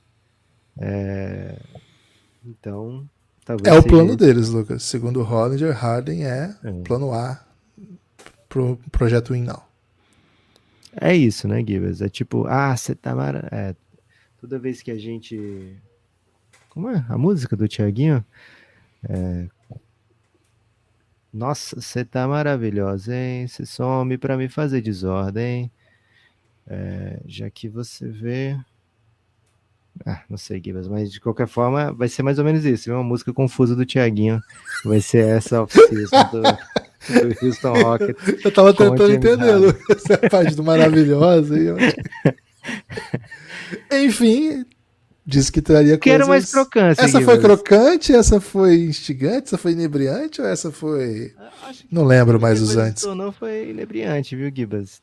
[SPEAKER 3] Então,
[SPEAKER 2] É
[SPEAKER 3] talvez
[SPEAKER 2] o
[SPEAKER 3] seja
[SPEAKER 2] plano
[SPEAKER 3] esse.
[SPEAKER 2] deles, Lucas. Segundo o Hollinger, Harden é plano A pro projeto Win Now.
[SPEAKER 3] É isso, né, Gibas? É tipo, você tá toda vez que a gente... Como é a música do Thiaguinho? Nossa, você tá maravilhosa, hein? Você some pra me fazer desordem. Já que você vê... não sei, Gibas, mas de qualquer forma vai ser mais ou menos isso. Uma música confusa do Thiaguinho. Vai ser essa off-season do Houston Rockets.
[SPEAKER 2] Eu tava
[SPEAKER 3] com o
[SPEAKER 2] tentando
[SPEAKER 3] James
[SPEAKER 2] entender,
[SPEAKER 3] Harden.
[SPEAKER 2] Lucas. Essa parte do maravilhosa. Enfim, disse que traria
[SPEAKER 3] Quero mais
[SPEAKER 2] coisas.
[SPEAKER 3] crocância,
[SPEAKER 2] Essa foi
[SPEAKER 3] Gibas.
[SPEAKER 2] crocante, essa foi instigante, essa foi inebriante ou essa foi.
[SPEAKER 3] Acho que
[SPEAKER 2] Não lembro mais
[SPEAKER 3] que
[SPEAKER 2] os
[SPEAKER 3] coisa se
[SPEAKER 2] antes.
[SPEAKER 3] tornou foi inebriante, viu, Gibas?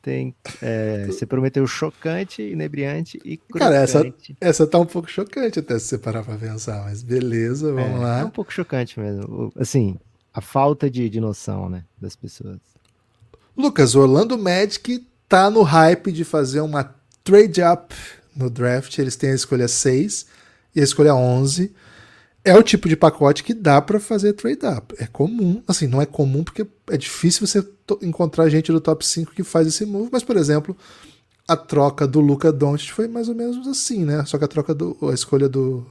[SPEAKER 3] Você prometeu chocante, inebriante e
[SPEAKER 2] Cara,
[SPEAKER 3] crocante.
[SPEAKER 2] essa tá um pouco chocante até se você parar pra pensar, mas beleza, vamos
[SPEAKER 3] É um
[SPEAKER 2] lá.
[SPEAKER 3] pouco chocante mesmo. Assim, a falta de noção, né, das pessoas.
[SPEAKER 2] Lucas, o Orlando Magic tá no hype de fazer uma trade up no draft. Eles têm a escolha 6 e a escolha 11. É o tipo de pacote que dá pra fazer trade up. É comum, assim, não é comum porque é difícil você encontrar gente do top 5 que faz esse move, mas, por exemplo, a troca do Luka Doncic foi mais ou menos assim, né? Só que a escolha do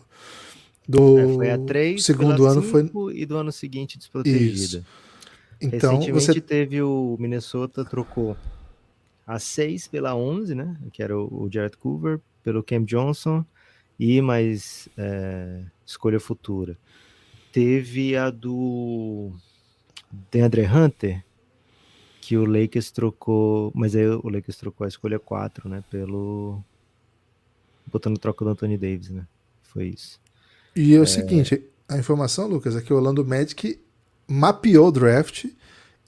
[SPEAKER 3] Foi a 3 pela
[SPEAKER 2] segundo ano foi
[SPEAKER 3] 5 e do ano seguinte
[SPEAKER 2] isso.
[SPEAKER 3] desprotegida.
[SPEAKER 2] Então,
[SPEAKER 3] Recentemente teve o Minnesota trocou a 6 pela 11, né? Que era o Jared Culver, pelo Cam Johnson e mais escolha futura. Teve a do DeAndre Hunter, que o Lakers trocou, mas aí o Lakers trocou a escolha 4, né? Botando troca do Anthony Davis, né? Foi isso.
[SPEAKER 2] E é o seguinte, a informação, Lucas, é que o Orlando Magic mapeou o draft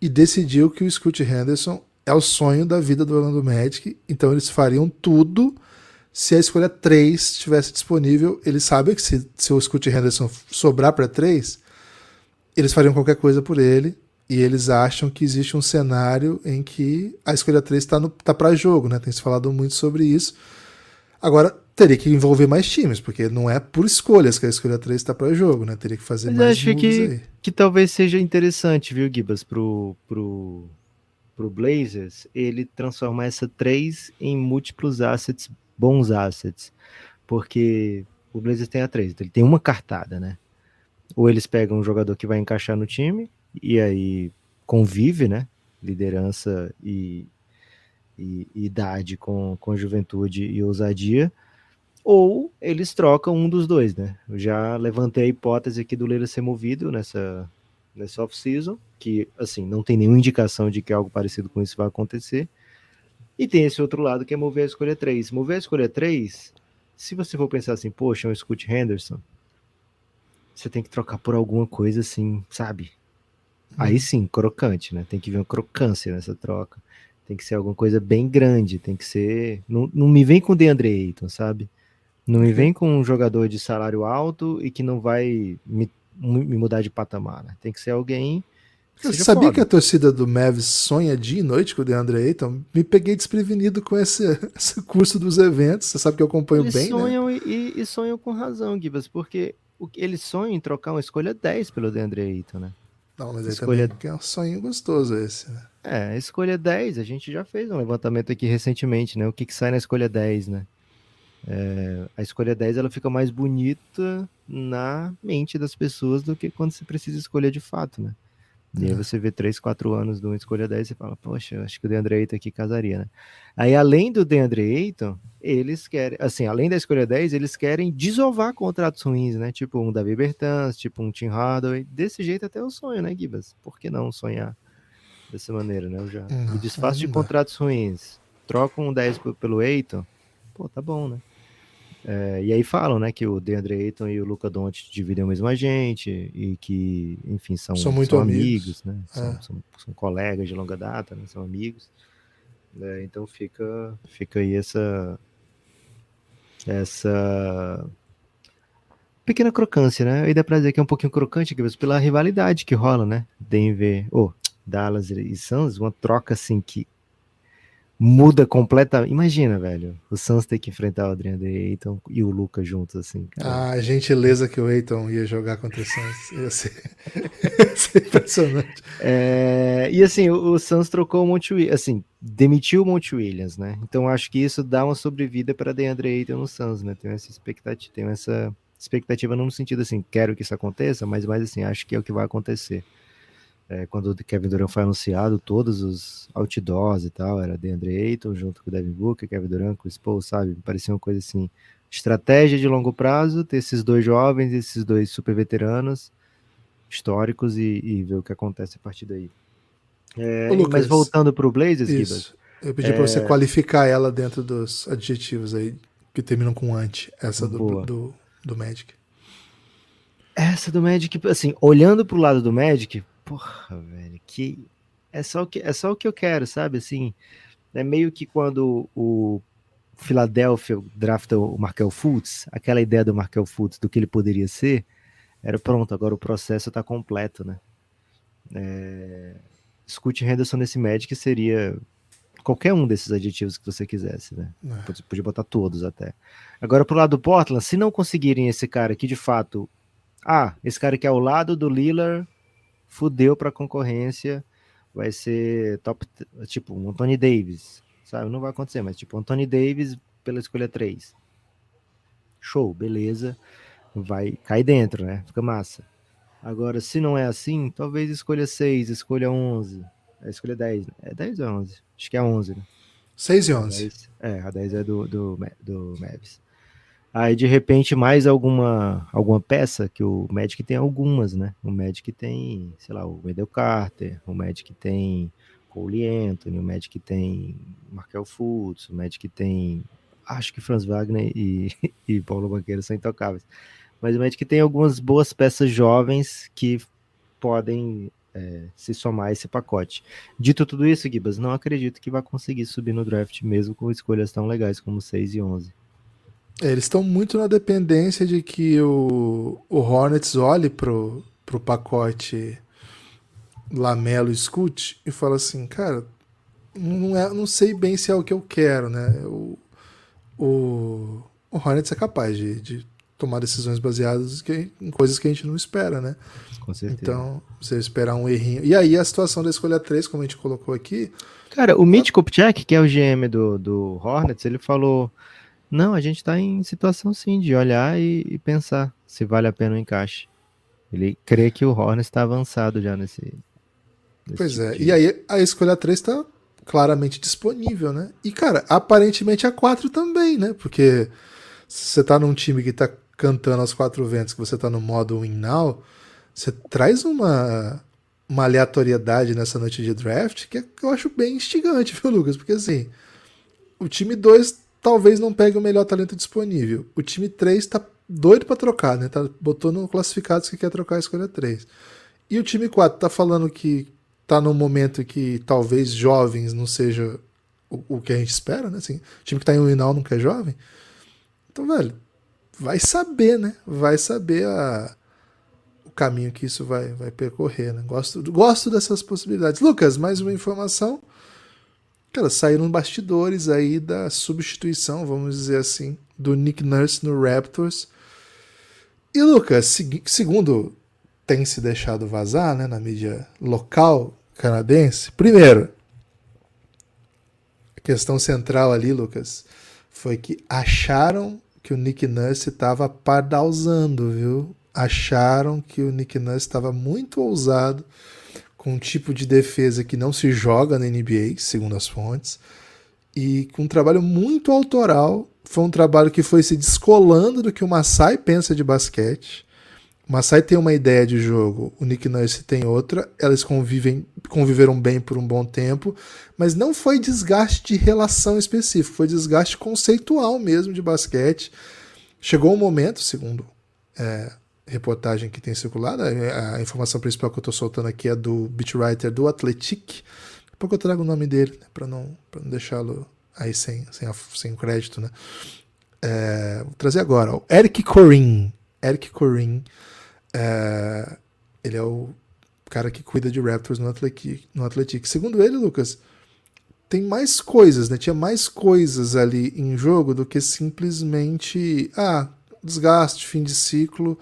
[SPEAKER 2] e decidiu que o Scoot Henderson é o sonho da vida do Orlando Magic, então eles fariam tudo se a escolha 3 estivesse disponível. Eles sabem que se o Scoot Henderson sobrar para 3, eles fariam qualquer coisa por ele, e eles acham que existe um cenário em que a escolha 3 tá para jogo, né? Tem se falado muito sobre isso. Agora, teria que envolver mais times, porque não é por escolhas que a escolha 3 está para jogo, né? Teria que fazer
[SPEAKER 3] Mas
[SPEAKER 2] mais
[SPEAKER 3] acho
[SPEAKER 2] moves aí.
[SPEAKER 3] que talvez seja interessante, viu, Gibas, pro Blazers, ele transformar essa 3 em múltiplos assets, bons assets. Porque o Blazers tem a 3, então ele tem uma cartada, né? Ou eles pegam um jogador que vai encaixar no time, e aí convive, né? Liderança e idade com juventude e ousadia, ou eles trocam um dos dois, né? Eu já levantei a hipótese aqui do Lillard ser movido nessa off-season, que, assim, não tem nenhuma indicação de que algo parecido com isso vai acontecer. E tem esse outro lado que é mover a escolha 3. Mover a escolha 3, se você for pensar assim, poxa, é um Scoot Henderson, você tem que trocar por alguma coisa assim, sabe? Aí sim, crocante, né? Tem que vir uma crocância nessa troca. Tem que ser alguma coisa bem grande, tem que ser... Não me vem com o DeAndre Ayton, sabe? Não me vem com um jogador de salário alto e que não vai me mudar de patamar, né? Tem que ser alguém
[SPEAKER 2] Você
[SPEAKER 3] seja
[SPEAKER 2] sabia que a
[SPEAKER 3] foda.
[SPEAKER 2] torcida do Mavs sonha dia e noite com o DeAndre Ayton? Me peguei desprevenido com esse curso dos eventos. Você sabe que eu acompanho
[SPEAKER 3] Eles
[SPEAKER 2] bem, né?
[SPEAKER 3] sonham e sonham com razão, Gibas, porque eles sonham em trocar uma escolha 10 pelo DeAndre Ayton, né?
[SPEAKER 2] Não, mas aí também
[SPEAKER 3] Escolha,
[SPEAKER 2] é um sonho gostoso esse, né?
[SPEAKER 3] escolha 10, a gente já fez um levantamento aqui recentemente, né? O que sai na escolha 10, né? A escolha 10 ela fica mais bonita na mente das pessoas do que quando você precisa escolher de fato, né? E aí você vê 3, 4 anos de uma escolha 10 e fala, poxa, acho que o DeAndre Ayton aqui casaria, né? Aí, além do DeAndre Ayton, eles querem, assim, além da escolha 10, eles querem desovar contratos ruins, né? Tipo um Davi Bertans, tipo um Tim Hardaway. Desse jeito até o sonho, né, Gibas? Por que não sonhar dessa maneira, né? Eu já me
[SPEAKER 2] Não, aí
[SPEAKER 3] desfaço de
[SPEAKER 2] não dá.
[SPEAKER 3] contratos ruins, troco um 10 pelo Ayton, pô, tá bom, né? E aí falam, né, que o DeAndre Ayton e o Luka Doncic dividem o mesmo agente e que, enfim,
[SPEAKER 2] São muito
[SPEAKER 3] são
[SPEAKER 2] amigos.
[SPEAKER 3] amigos, né?
[SPEAKER 2] É.
[SPEAKER 3] São colegas de longa data, né? São amigos. Né? Então fica aí essa pequena crocância, né? E dá pra dizer que é um pouquinho crocante, pela rivalidade que rola, né? Dallas e Suns, uma troca assim que muda completamente. Imagina, velho, o Suns ter que enfrentar o Adrian Ayton e o Luka juntos, assim, cara.
[SPEAKER 2] A gentileza que o Ayton ia jogar contra o Suns ia ser, ia ser impressionante.
[SPEAKER 3] E assim, o Suns trocou o Monte Williams, assim, demitiu o Monte Williams, né? Então acho que isso dá uma sobrevida para DeAndre Ayton no Suns, né? Tenho essa expectativa não no sentido assim, quero que isso aconteça, mas mais assim, acho que é o que vai acontecer. Quando o Kevin Durant foi anunciado, todos os outdoors e tal, era DeAndre Ayton junto com o Devin Booker, Kevin Durant com o Spo, sabe? Parecia uma coisa assim, estratégia de longo prazo, ter esses dois jovens, esses dois super veteranos, históricos e ver o que acontece a partir daí.
[SPEAKER 2] Ô,
[SPEAKER 3] Mas
[SPEAKER 2] Lucas,
[SPEAKER 3] voltando para o Blazers, Gibas,
[SPEAKER 2] isso. Eu pedi pra você qualificar ela dentro dos adjetivos aí que terminam com anti, essa
[SPEAKER 3] boa.
[SPEAKER 2] do Magic.
[SPEAKER 3] Essa do Magic, assim, olhando pro lado do Magic, porra, velho, que é só o que eu quero, sabe? Assim, é meio que quando o Philadelphia drafta o Markel Fultz, aquela ideia do Markel Fultz do que ele poderia ser, era pronto, agora o processo tá completo, né? Scoot Henderson nesse Magic seria qualquer um desses adjetivos que você quisesse, né? Podia botar todos até. Agora, pro lado do Portland, se não conseguirem esse cara que de fato. Esse cara que é ao lado do Lillard, fudeu pra concorrência, vai ser top. Tipo, um Anthony Davis, sabe? Não vai acontecer, mas tipo, Anthony Davis pela escolha 3. Show, beleza. Vai cair dentro, né? Fica massa. Agora, se não é assim, talvez escolha 6, escolha 11. Escolha 10. É 10 ou 11? Acho que é 11, né?
[SPEAKER 2] 6 e
[SPEAKER 3] A
[SPEAKER 2] 11.
[SPEAKER 3] 10 a 10 é do Mavs. Aí, de repente, mais alguma peça, que o Magic tem algumas, né? O Magic tem, sei lá, o Wendell Carter, o Magic tem Cole Anthony, o Magic tem Markel Fultz, o Magic tem, acho que Franz Wagner e Paulo Banqueiro são intocáveis. Mas o Magic tem algumas boas peças jovens que podem se somar a esse pacote. Dito tudo isso, Gibas, não acredito que vai conseguir subir no draft mesmo com escolhas tão legais como 6 e 11.
[SPEAKER 2] Eles estão muito na dependência de que o Hornets olhe pro pacote Lamelo e Scoot e fala assim, cara, não sei bem se é o que eu quero, né? O Hornets é capaz de tomar decisões baseadas em coisas que a gente não espera, né?
[SPEAKER 3] Com certeza.
[SPEAKER 2] Então, você esperar um errinho. E aí a situação da escolha 3, como a gente colocou aqui.
[SPEAKER 3] Cara, o Mitch Kupchak, que é o GM do Hornets, ele falou: não, a gente tá em situação sim de olhar e pensar se vale a pena o encaixe. Ele crê que o Hornets está avançado já nesse
[SPEAKER 2] Pois
[SPEAKER 3] tipo
[SPEAKER 2] é. E
[SPEAKER 3] de.
[SPEAKER 2] aí a escolha 3 tá claramente disponível, né? E, cara, aparentemente a 4 também, né? Porque se você tá num time que tá cantando aos quatro ventos, que você tá no modo win now, você traz uma aleatoriedade nessa noite de draft que eu acho bem instigante, viu, Lucas? Porque assim, o time 2 talvez não pegue o melhor talento disponível. O time 3 tá doido pra trocar, né? Botou no classificados que quer trocar a escolha 3. E o time 4 tá falando que tá num momento que talvez jovens não seja o que a gente espera, né? Assim, o time que tá em win now não quer jovem. Então, velho, vai saber, né? Vai saber caminho que isso vai percorrer, né? Gosto dessas possibilidades. Lucas, mais uma informação. Cara, saíram bastidores aí da substituição, vamos dizer assim, do Nick Nurse no Raptors. E, Lucas, segundo tem se deixado vazar, né, na mídia local canadense, primeiro, a questão central ali, Lucas, foi que acharam que o Nick Nurse estava pardalzando, viu? Acharam que o Nick Nurse estava muito ousado com um tipo de defesa que não se joga na NBA, segundo as fontes, e com um trabalho muito autoral. Foi um trabalho que foi se descolando do que o Masai pensa de basquete. O Masai tem uma ideia de jogo, o Nick Nurse tem outra, elas conviveram bem por um bom tempo, mas não foi desgaste de relação específico, foi desgaste conceitual mesmo de basquete. Chegou um momento, segundo reportagem que tem circulado, a informação principal que eu estou soltando aqui é do beat writer do Athletic, daqui a pouco eu trago o nome dele, né, para não deixá-lo aí sem crédito, né? Vou trazer agora, o Eric Corrin, ele é o cara que cuida de Raptors no Athletic. Segundo ele, Lucas, tem mais coisas, né? Tinha mais coisas ali em jogo do que simplesmente desgaste, fim de ciclo.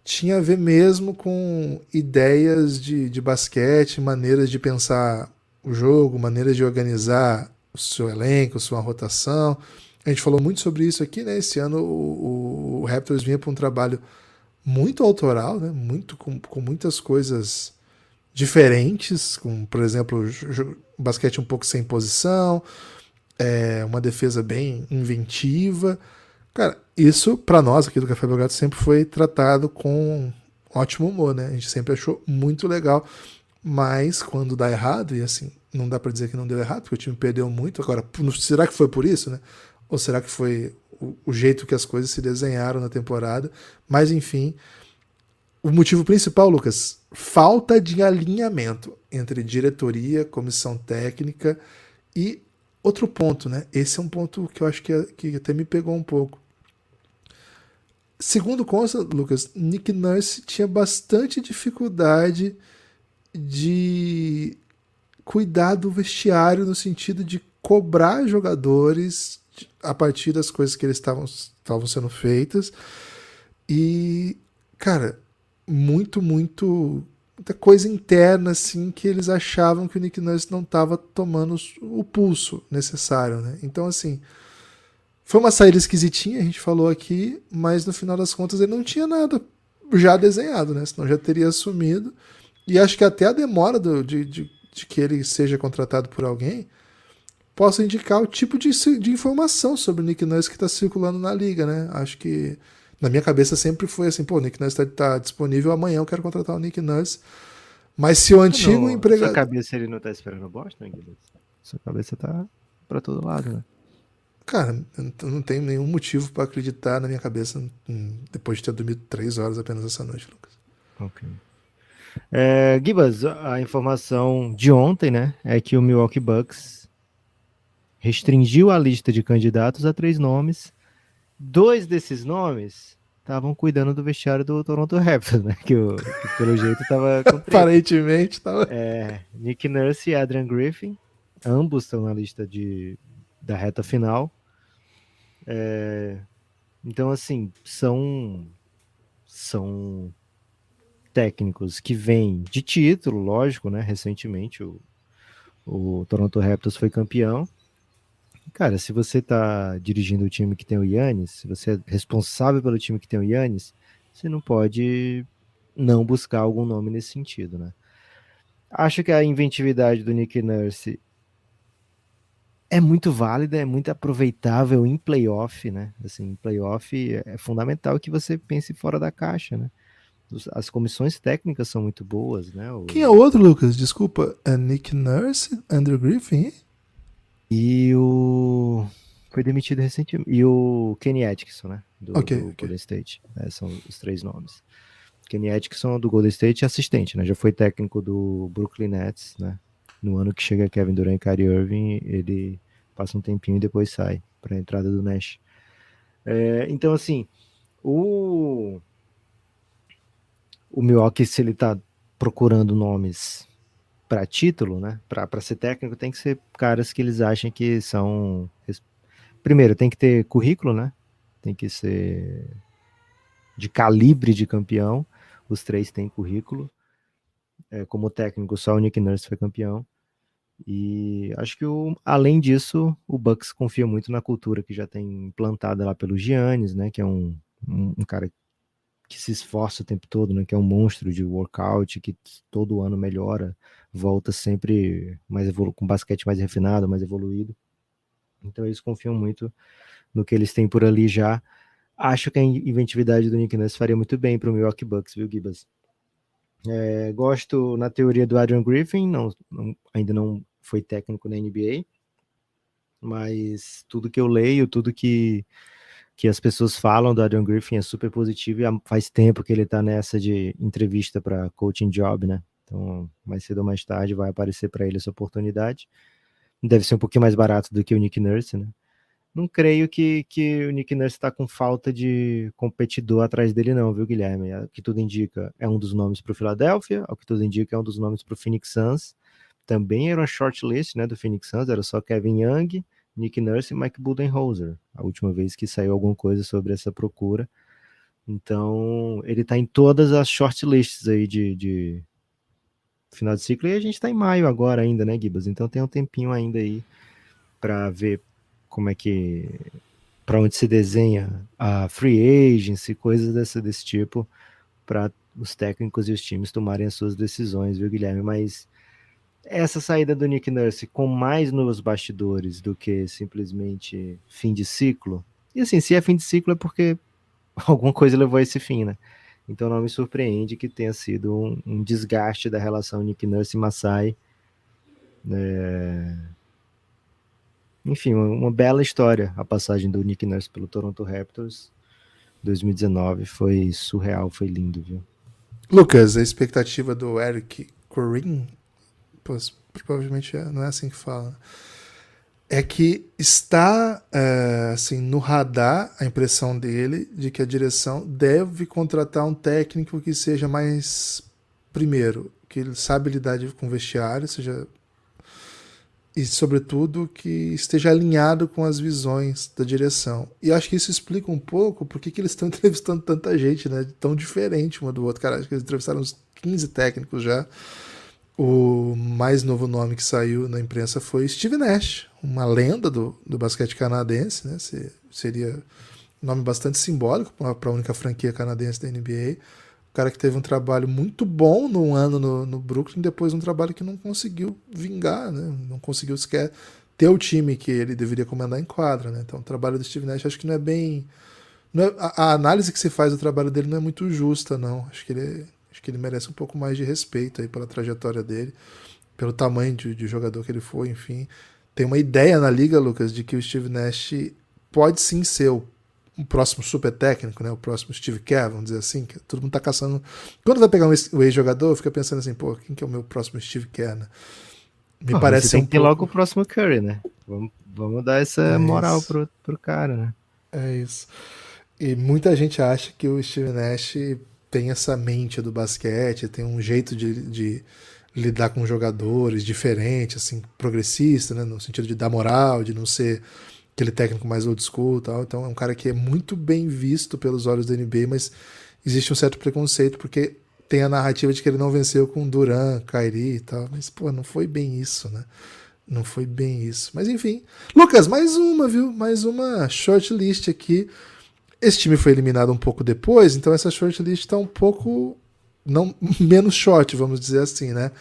[SPEAKER 2] Tinha a ver mesmo com ideias de basquete, maneiras de pensar o jogo, maneiras de organizar o seu elenco, sua rotação. A gente falou muito sobre isso aqui, né? Esse ano o Raptors vinha para um trabalho muito autoral, né? Com muitas coisas diferentes, com, por exemplo, basquete um pouco sem posição, uma defesa bem inventiva. Cara, isso para nós aqui do Café Belgrado sempre foi tratado com ótimo humor, né? A gente sempre achou muito legal, mas quando dá errado, e assim, não dá para dizer que não deu errado, porque o time perdeu muito. Agora, será que foi por isso, né? Ou será que foi o jeito que as coisas se desenharam na temporada? Mas enfim, o motivo principal, Lucas, falta de alinhamento entre diretoria, comissão técnica e outro ponto, né? Esse é um ponto que eu acho que até me pegou um pouco. Segundo consta, Lucas, Nick Nurse tinha bastante dificuldade de cuidar do vestiário no sentido de cobrar jogadores a partir das coisas que eles estavam sendo feitas. E, cara, muita coisa interna, assim, que eles achavam que o Nick Nurse não estava tomando o pulso necessário, né? Então, assim, foi uma saída esquisitinha, a gente falou aqui, mas no final das contas ele não tinha nada já desenhado, né? Senão já teria assumido. E acho que até a demora de que ele seja contratado por alguém possa indicar o tipo de informação sobre o Nick Nurse que está circulando na liga, né? Acho que na minha cabeça sempre foi assim, pô, o Nick Nurse tá disponível, amanhã eu quero contratar o Nick Nurse. Mas se o antigo empregado...
[SPEAKER 3] Sua cabeça ele não tá esperando o Boston, Guilherme? Sua cabeça tá pra todo lado, né?
[SPEAKER 2] Cara, eu não tenho nenhum motivo para acreditar na minha cabeça depois de ter dormido 3 horas apenas essa noite, Lucas.
[SPEAKER 3] Ok. Gibas, a informação de ontem, né, é que o Milwaukee Bucks restringiu a lista de candidatos a 3 nomes. 2 desses nomes estavam cuidando do vestiário do Toronto Raptors, né, que pelo jeito tava com
[SPEAKER 2] Aparentemente tava...
[SPEAKER 3] Nick Nurse e Adrian Griffin, ambos estão na lista da reta final. Então, assim, são técnicos que vêm de título, lógico, né? Recentemente o Toronto Raptors foi campeão. Cara, se você tá dirigindo o time que tem o Giannis, se você é responsável pelo time que tem o Giannis, você não pode não buscar algum nome nesse sentido, né? Acho que a inventividade do Nick Nurse é muito válida, é muito aproveitável em playoff, né? Assim, em playoff é fundamental que você pense fora da caixa, né? As comissões técnicas são muito boas, né?
[SPEAKER 2] Quem é o outro, Lucas? Desculpa. É Nick Nurse, Andrew Griffin
[SPEAKER 3] e o... Foi demitido recentemente. E o Kenny Atkinson, né? Do Golden State. São os 3 nomes. Kenny Atkinson do Golden State, assistente, né? Já foi técnico do Brooklyn Nets, né? No ano que chega Kevin Durant e Kyrie Irving, ele passa um tempinho e depois sai para a entrada do Nash. Então, assim, o Milwaukee, se ele tá procurando nomes para título, né? Para ser técnico, tem que ser caras que eles acham que são. Primeiro, tem que ter currículo, né? Tem que ser de calibre de campeão. Os três têm currículo. Como técnico, só o Nick Nurse foi campeão. E acho que, além disso, o Bucks confia muito na cultura que já tem implantada lá pelo Giannis, né? Que é um cara que se esforça o tempo todo, né? Que é um monstro de workout, que todo ano melhora, volta sempre mais com basquete mais refinado, mais evoluído. Então eles confiam muito no que eles têm por ali já. Acho que a inventividade do Nick Nurse faria muito bem para o Milwaukee Bucks, viu, Gibas? Gosto na teoria do Adrian Griffin, ainda não foi técnico na NBA, mas tudo que eu leio, tudo que as pessoas falam do Adrian Griffin é super positivo, e faz tempo que ele tá nessa de entrevista para coaching job, né? Então, mais cedo ou mais tarde vai aparecer para ele essa oportunidade. Deve ser um pouquinho mais barato do que o Nick Nurse, né? Não creio que o Nick Nurse está com falta de competidor atrás dele, não, viu, Guilherme? O que tudo indica é um dos nomes para o Philadelphia, o que tudo indica é um dos nomes para o Phoenix Suns. Também era uma shortlist, né, do Phoenix Suns, era só Kevin Young, Nick Nurse e Mike Budenholzer, a última vez que saiu alguma coisa sobre essa procura. Então, ele está em todas as shortlists aí de final de ciclo, e a gente está em maio agora ainda, né, Gibas? Então tem um tempinho ainda aí para ver como é que, para onde se desenha a free agency, coisas desse tipo, para os técnicos e os times tomarem as suas decisões, viu, Guilherme? Mas essa saída do Nick Nurse com mais nos bastidores do que simplesmente fim de ciclo, e assim, se é fim de ciclo é porque alguma coisa levou a esse fim, né? Então não me surpreende que tenha sido um desgaste da relação Nick Nurse e Masai. Enfim, uma bela história a passagem do Nick Nurse pelo Toronto Raptors 2019, foi surreal, foi lindo, viu?
[SPEAKER 2] Lucas, a expectativa do Eric Corinne, provavelmente não é assim que fala, é que está assim, no radar a impressão dele de que a direção deve contratar um técnico que seja mais, primeiro, que ele sabe lidar com vestiário, e sobretudo que esteja alinhado com as visões da direção. E acho que isso explica um pouco por que eles estão entrevistando tanta gente, né, tão diferente uma do outro. Cara, acho que eles entrevistaram uns 15 técnicos já. O mais novo nome que saiu na imprensa foi Steve Nash, uma lenda do basquete canadense, né? Seria um nome bastante simbólico para a única franquia canadense da NBA. O cara que teve um trabalho muito bom num ano no Brooklyn, depois um trabalho que não conseguiu vingar, né? Não conseguiu sequer ter o time que ele deveria comandar em quadra, né? Então o trabalho do Steve Nash acho que não é bem... a análise que se faz do trabalho dele não é muito justa, não. Acho que ele merece um pouco mais de respeito aí pela trajetória dele, pelo tamanho de jogador que ele foi, enfim. Tem uma ideia na liga, Lucas, de que o Steve Nash pode sim ser o próximo super técnico, né? O próximo Steve Kerr, vamos dizer assim, que todo mundo tá caçando. Quando vai pegar um ex-jogador, fica pensando assim, pô, quem que é o meu próximo Steve Kerr, né? Me parece
[SPEAKER 3] você tem que ter logo o próximo Curry, né? Vamos dar essa moral pro cara, né?
[SPEAKER 2] É isso. E muita gente acha que o Steve Nash tem essa mente do basquete, tem um jeito de lidar com jogadores diferente, assim, progressista, né, no sentido de dar moral, de não ser aquele técnico mais old school e tal. Então é um cara que é muito bem visto pelos olhos da NBA, mas existe um certo preconceito porque tem a narrativa de que ele não venceu com Durant, Kyrie e tal, mas pô, não foi bem isso, né? Não foi bem isso. Mas enfim. Lucas, mais uma, viu? Mais uma shortlist aqui. Esse time foi eliminado um pouco depois, então essa shortlist está um pouco não menos short, vamos dizer assim, né?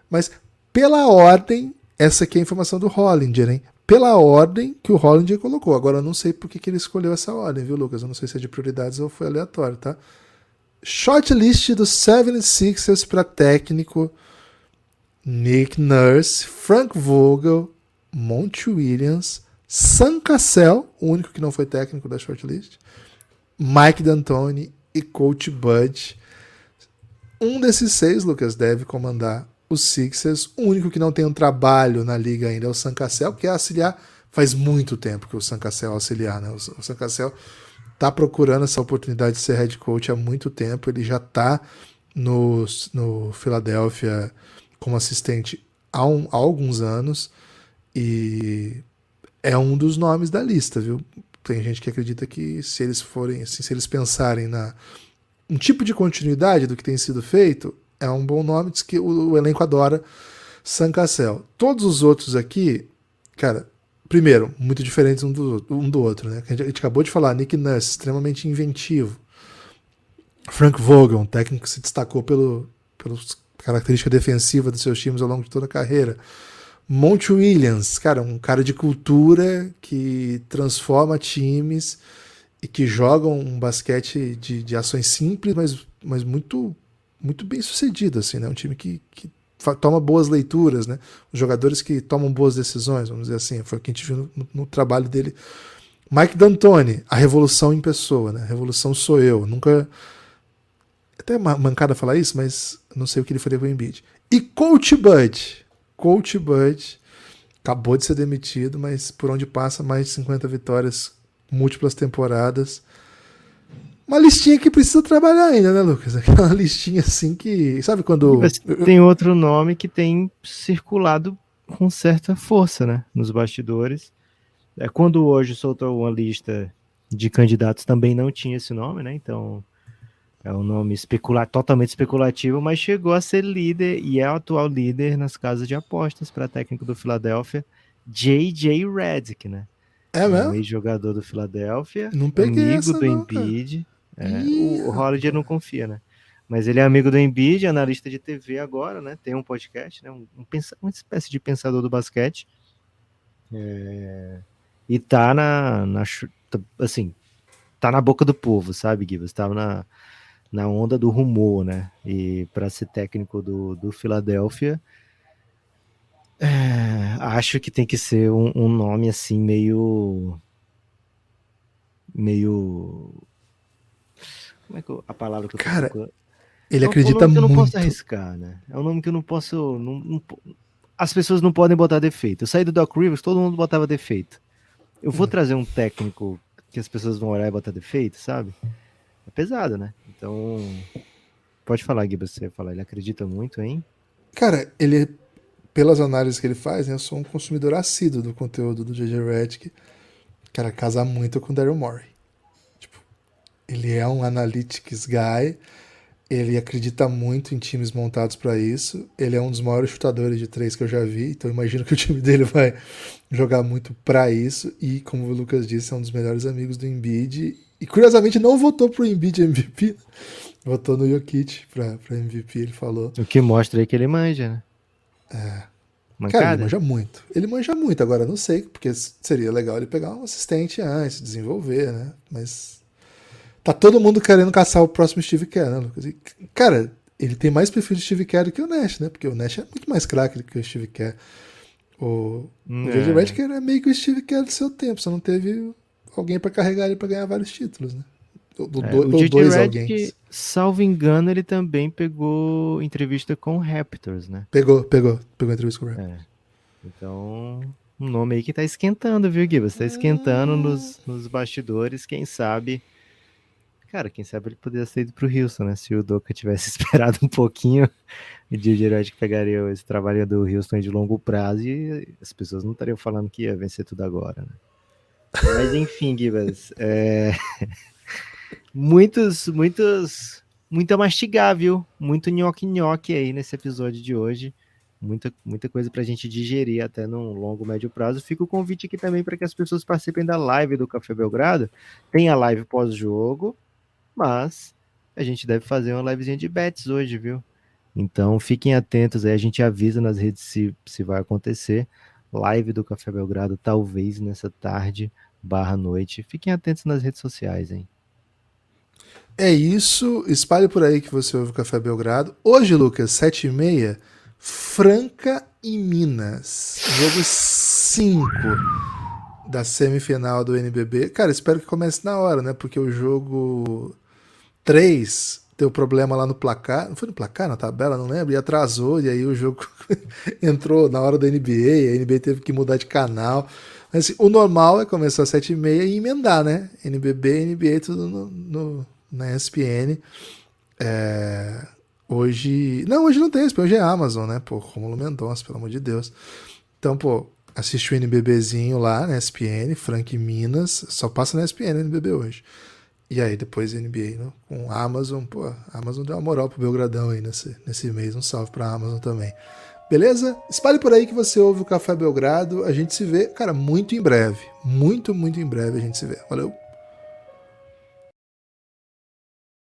[SPEAKER 2] Mas pela ordem, essa aqui é a informação do Hollinger, hein? Pela ordem que o Hollinger colocou. Agora eu não sei por que ele escolheu essa ordem, viu, Lucas? Eu não sei se é de prioridades ou foi aleatório, tá? Shortlist dos 76ers para técnico: Nick Nurse, Frank Vogel, Monty Williams, Sam Cassell, o único que não foi técnico da shortlist, Mike D'Antoni e Coach Bud. Um desses 6, Lucas, deve comandar os Sixers. O único que não tem um trabalho na liga ainda é o Sam Cassell, que é auxiliar. Faz muito tempo que o Sam Cassell é auxiliar, né? O Sam Cassell está procurando essa oportunidade de ser head coach há muito tempo. Ele já está no Philadelphia como assistente há alguns anos e é um dos nomes da lista, viu? Tem gente que acredita que se eles forem, assim, se eles pensarem um tipo de continuidade do que tem sido feito, é um bom nome, diz que o elenco adora Sam Cassell. Todos os outros aqui, cara, primeiro, muito diferentes um do outro, né? A gente acabou de falar, Nick Nurse, extremamente inventivo. Frank Vogel, um técnico que se destacou pela característica defensiva dos seus times ao longo de toda a carreira. Monty Williams, cara, um cara de cultura que transforma times e que joga um basquete de ações simples, mas muito, muito bem sucedido, assim, né? Um time que toma boas leituras, né? Os jogadores que tomam boas decisões, vamos dizer assim, foi o que a gente viu no trabalho dele. Mike D'Antoni, a revolução em pessoa, né? A revolução sou eu. Nunca... Até mancada falar isso, mas não sei o que ele faria com o Embiid. E Coach Bud. Coach Bud acabou de ser demitido, mas por onde passa, mais de 50 vitórias, múltiplas temporadas. Uma listinha que precisa trabalhar ainda, né, Lucas? Aquela listinha assim que... Sabe quando...
[SPEAKER 3] Tem outro nome que tem circulado com certa força, né? Nos bastidores. Quando hoje soltou uma lista de candidatos, também não tinha esse nome, né? Então... é um nome totalmente especulativo, mas chegou a ser líder e é o atual líder nas casas de apostas para técnico do Philadelphia, J.J. Redick, né?
[SPEAKER 2] É
[SPEAKER 3] Um
[SPEAKER 2] mesmo?
[SPEAKER 3] ex-jogador do Philadelphia,
[SPEAKER 2] Não peguei
[SPEAKER 3] amigo
[SPEAKER 2] essa
[SPEAKER 3] do
[SPEAKER 2] não, cara.
[SPEAKER 3] Embiid.
[SPEAKER 2] Ih,
[SPEAKER 3] O Holiday não confia, né? Mas ele é amigo do Embiid, analista de TV agora, né? Tem um podcast, né? Uma espécie de pensador do basquete. E tá assim, tá na boca do povo, sabe, Gibas? Tava na onda do rumor, né? E para ser técnico do Philadelphia, acho que tem que ser um nome assim meio como é que a palavra que eu tô
[SPEAKER 2] cara,
[SPEAKER 3] procurando?
[SPEAKER 2] ele
[SPEAKER 3] É um
[SPEAKER 2] acredita
[SPEAKER 3] nome que eu não posso
[SPEAKER 2] muito.
[SPEAKER 3] arriscar, né? É um nome que eu não posso. As pessoas não podem botar defeito. Eu saí do Doc Rivers, todo mundo botava defeito. Eu vou trazer um técnico que as pessoas vão olhar e botar defeito, sabe? É pesado, né? Então, pode falar, Gui, você falar. Ele acredita muito, hein?
[SPEAKER 2] Cara, ele, pelas análises que ele faz, né, eu sou um consumidor assíduo do conteúdo do J.J. Redick. Cara, casa muito com o Daryl Morey. Tipo, ele é um analytics guy, ele acredita muito em times montados para isso, ele é um dos maiores chutadores de três que eu já vi, então imagino que o time dele vai jogar muito para isso, e como o Lucas disse, é um dos melhores amigos do Embiid, e curiosamente não votou pro Embiid MVP, votou no Jokic pra MVP, ele falou.
[SPEAKER 3] O que mostra aí que ele manja, né?
[SPEAKER 2] Cara, ele
[SPEAKER 3] Mancada?
[SPEAKER 2] manja muito. Ele manja muito, agora não sei, porque seria legal ele pegar um assistente antes, desenvolver, né? Mas tá todo mundo querendo caçar o próximo Steve Kerr, né, Lucas? E, cara, ele tem mais perfil de Steve Kerr do que o Nash, né? Porque o Nash é muito mais craque do que o Steve Kerr. O J.J. Redick é meio que o Steve Kerr do seu tempo, só não teve alguém pra carregar ele pra ganhar vários títulos, né?
[SPEAKER 3] O
[SPEAKER 2] Ou
[SPEAKER 3] J.J.
[SPEAKER 2] dois alguém.
[SPEAKER 3] Redick, salvo engano, ele também pegou entrevista com o Raptors, né?
[SPEAKER 2] Pegou a entrevista com o Rap.
[SPEAKER 3] Então, um nome aí que tá esquentando, viu, Gui? Você tá esquentando nos bastidores, quem sabe... Cara, quem sabe ele poderia ter ido pro Houston, né? Se o Doka tivesse esperado um pouquinho, o J.J. Redick pegaria esse trabalho do Houston de longo prazo e as pessoas não estariam falando que ia vencer tudo agora, né? Mas enfim, Gibas, muita mastigar, viu? Muito nhoque-nhoque aí nesse episódio de hoje. Muita coisa pra gente digerir até num longo, médio prazo. Fica o convite aqui também para que as pessoas participem da live do Café Belgrado. Tem a live pós-jogo, mas a gente deve fazer uma livezinha de bets hoje, viu? Então fiquem atentos aí, a gente avisa nas redes se vai acontecer. Live do Café Belgrado, talvez nessa tarde / noite. Fiquem atentos nas redes sociais, hein?
[SPEAKER 2] É isso, espalhe por aí que você ouve o Café Belgrado. Hoje, Lucas, 7h30, Franca e Minas. Jogo 5 da semifinal do NBB. Cara, espero que comece na hora, né? Porque o jogo 3 deu problema lá no placar. Não foi no placar, na tabela, não lembro. E atrasou, e aí o jogo entrou na hora da NBA. A NBA teve que mudar de canal. Mas, assim, o normal é começar às 7h30 e emendar, né? NBB, NBA, tudo na ESPN. Hoje... Não, hoje não tem ESPN, hoje é Amazon, né? Pô, Rômulo Mendonça, pelo amor de Deus. Então, pô, assiste o NBBzinho lá na ESPN, Frank Minas, só passa na ESPN o NBB hoje. E aí depois NBA, né? Com Amazon, pô, a Amazon deu uma moral pro Belgradão aí nesse mês, um salve pra Amazon também. Beleza? Espalhe por aí que você ouve o Café Belgrado, a gente se vê, cara, muito em breve. Muito, muito em breve a gente se vê. Valeu!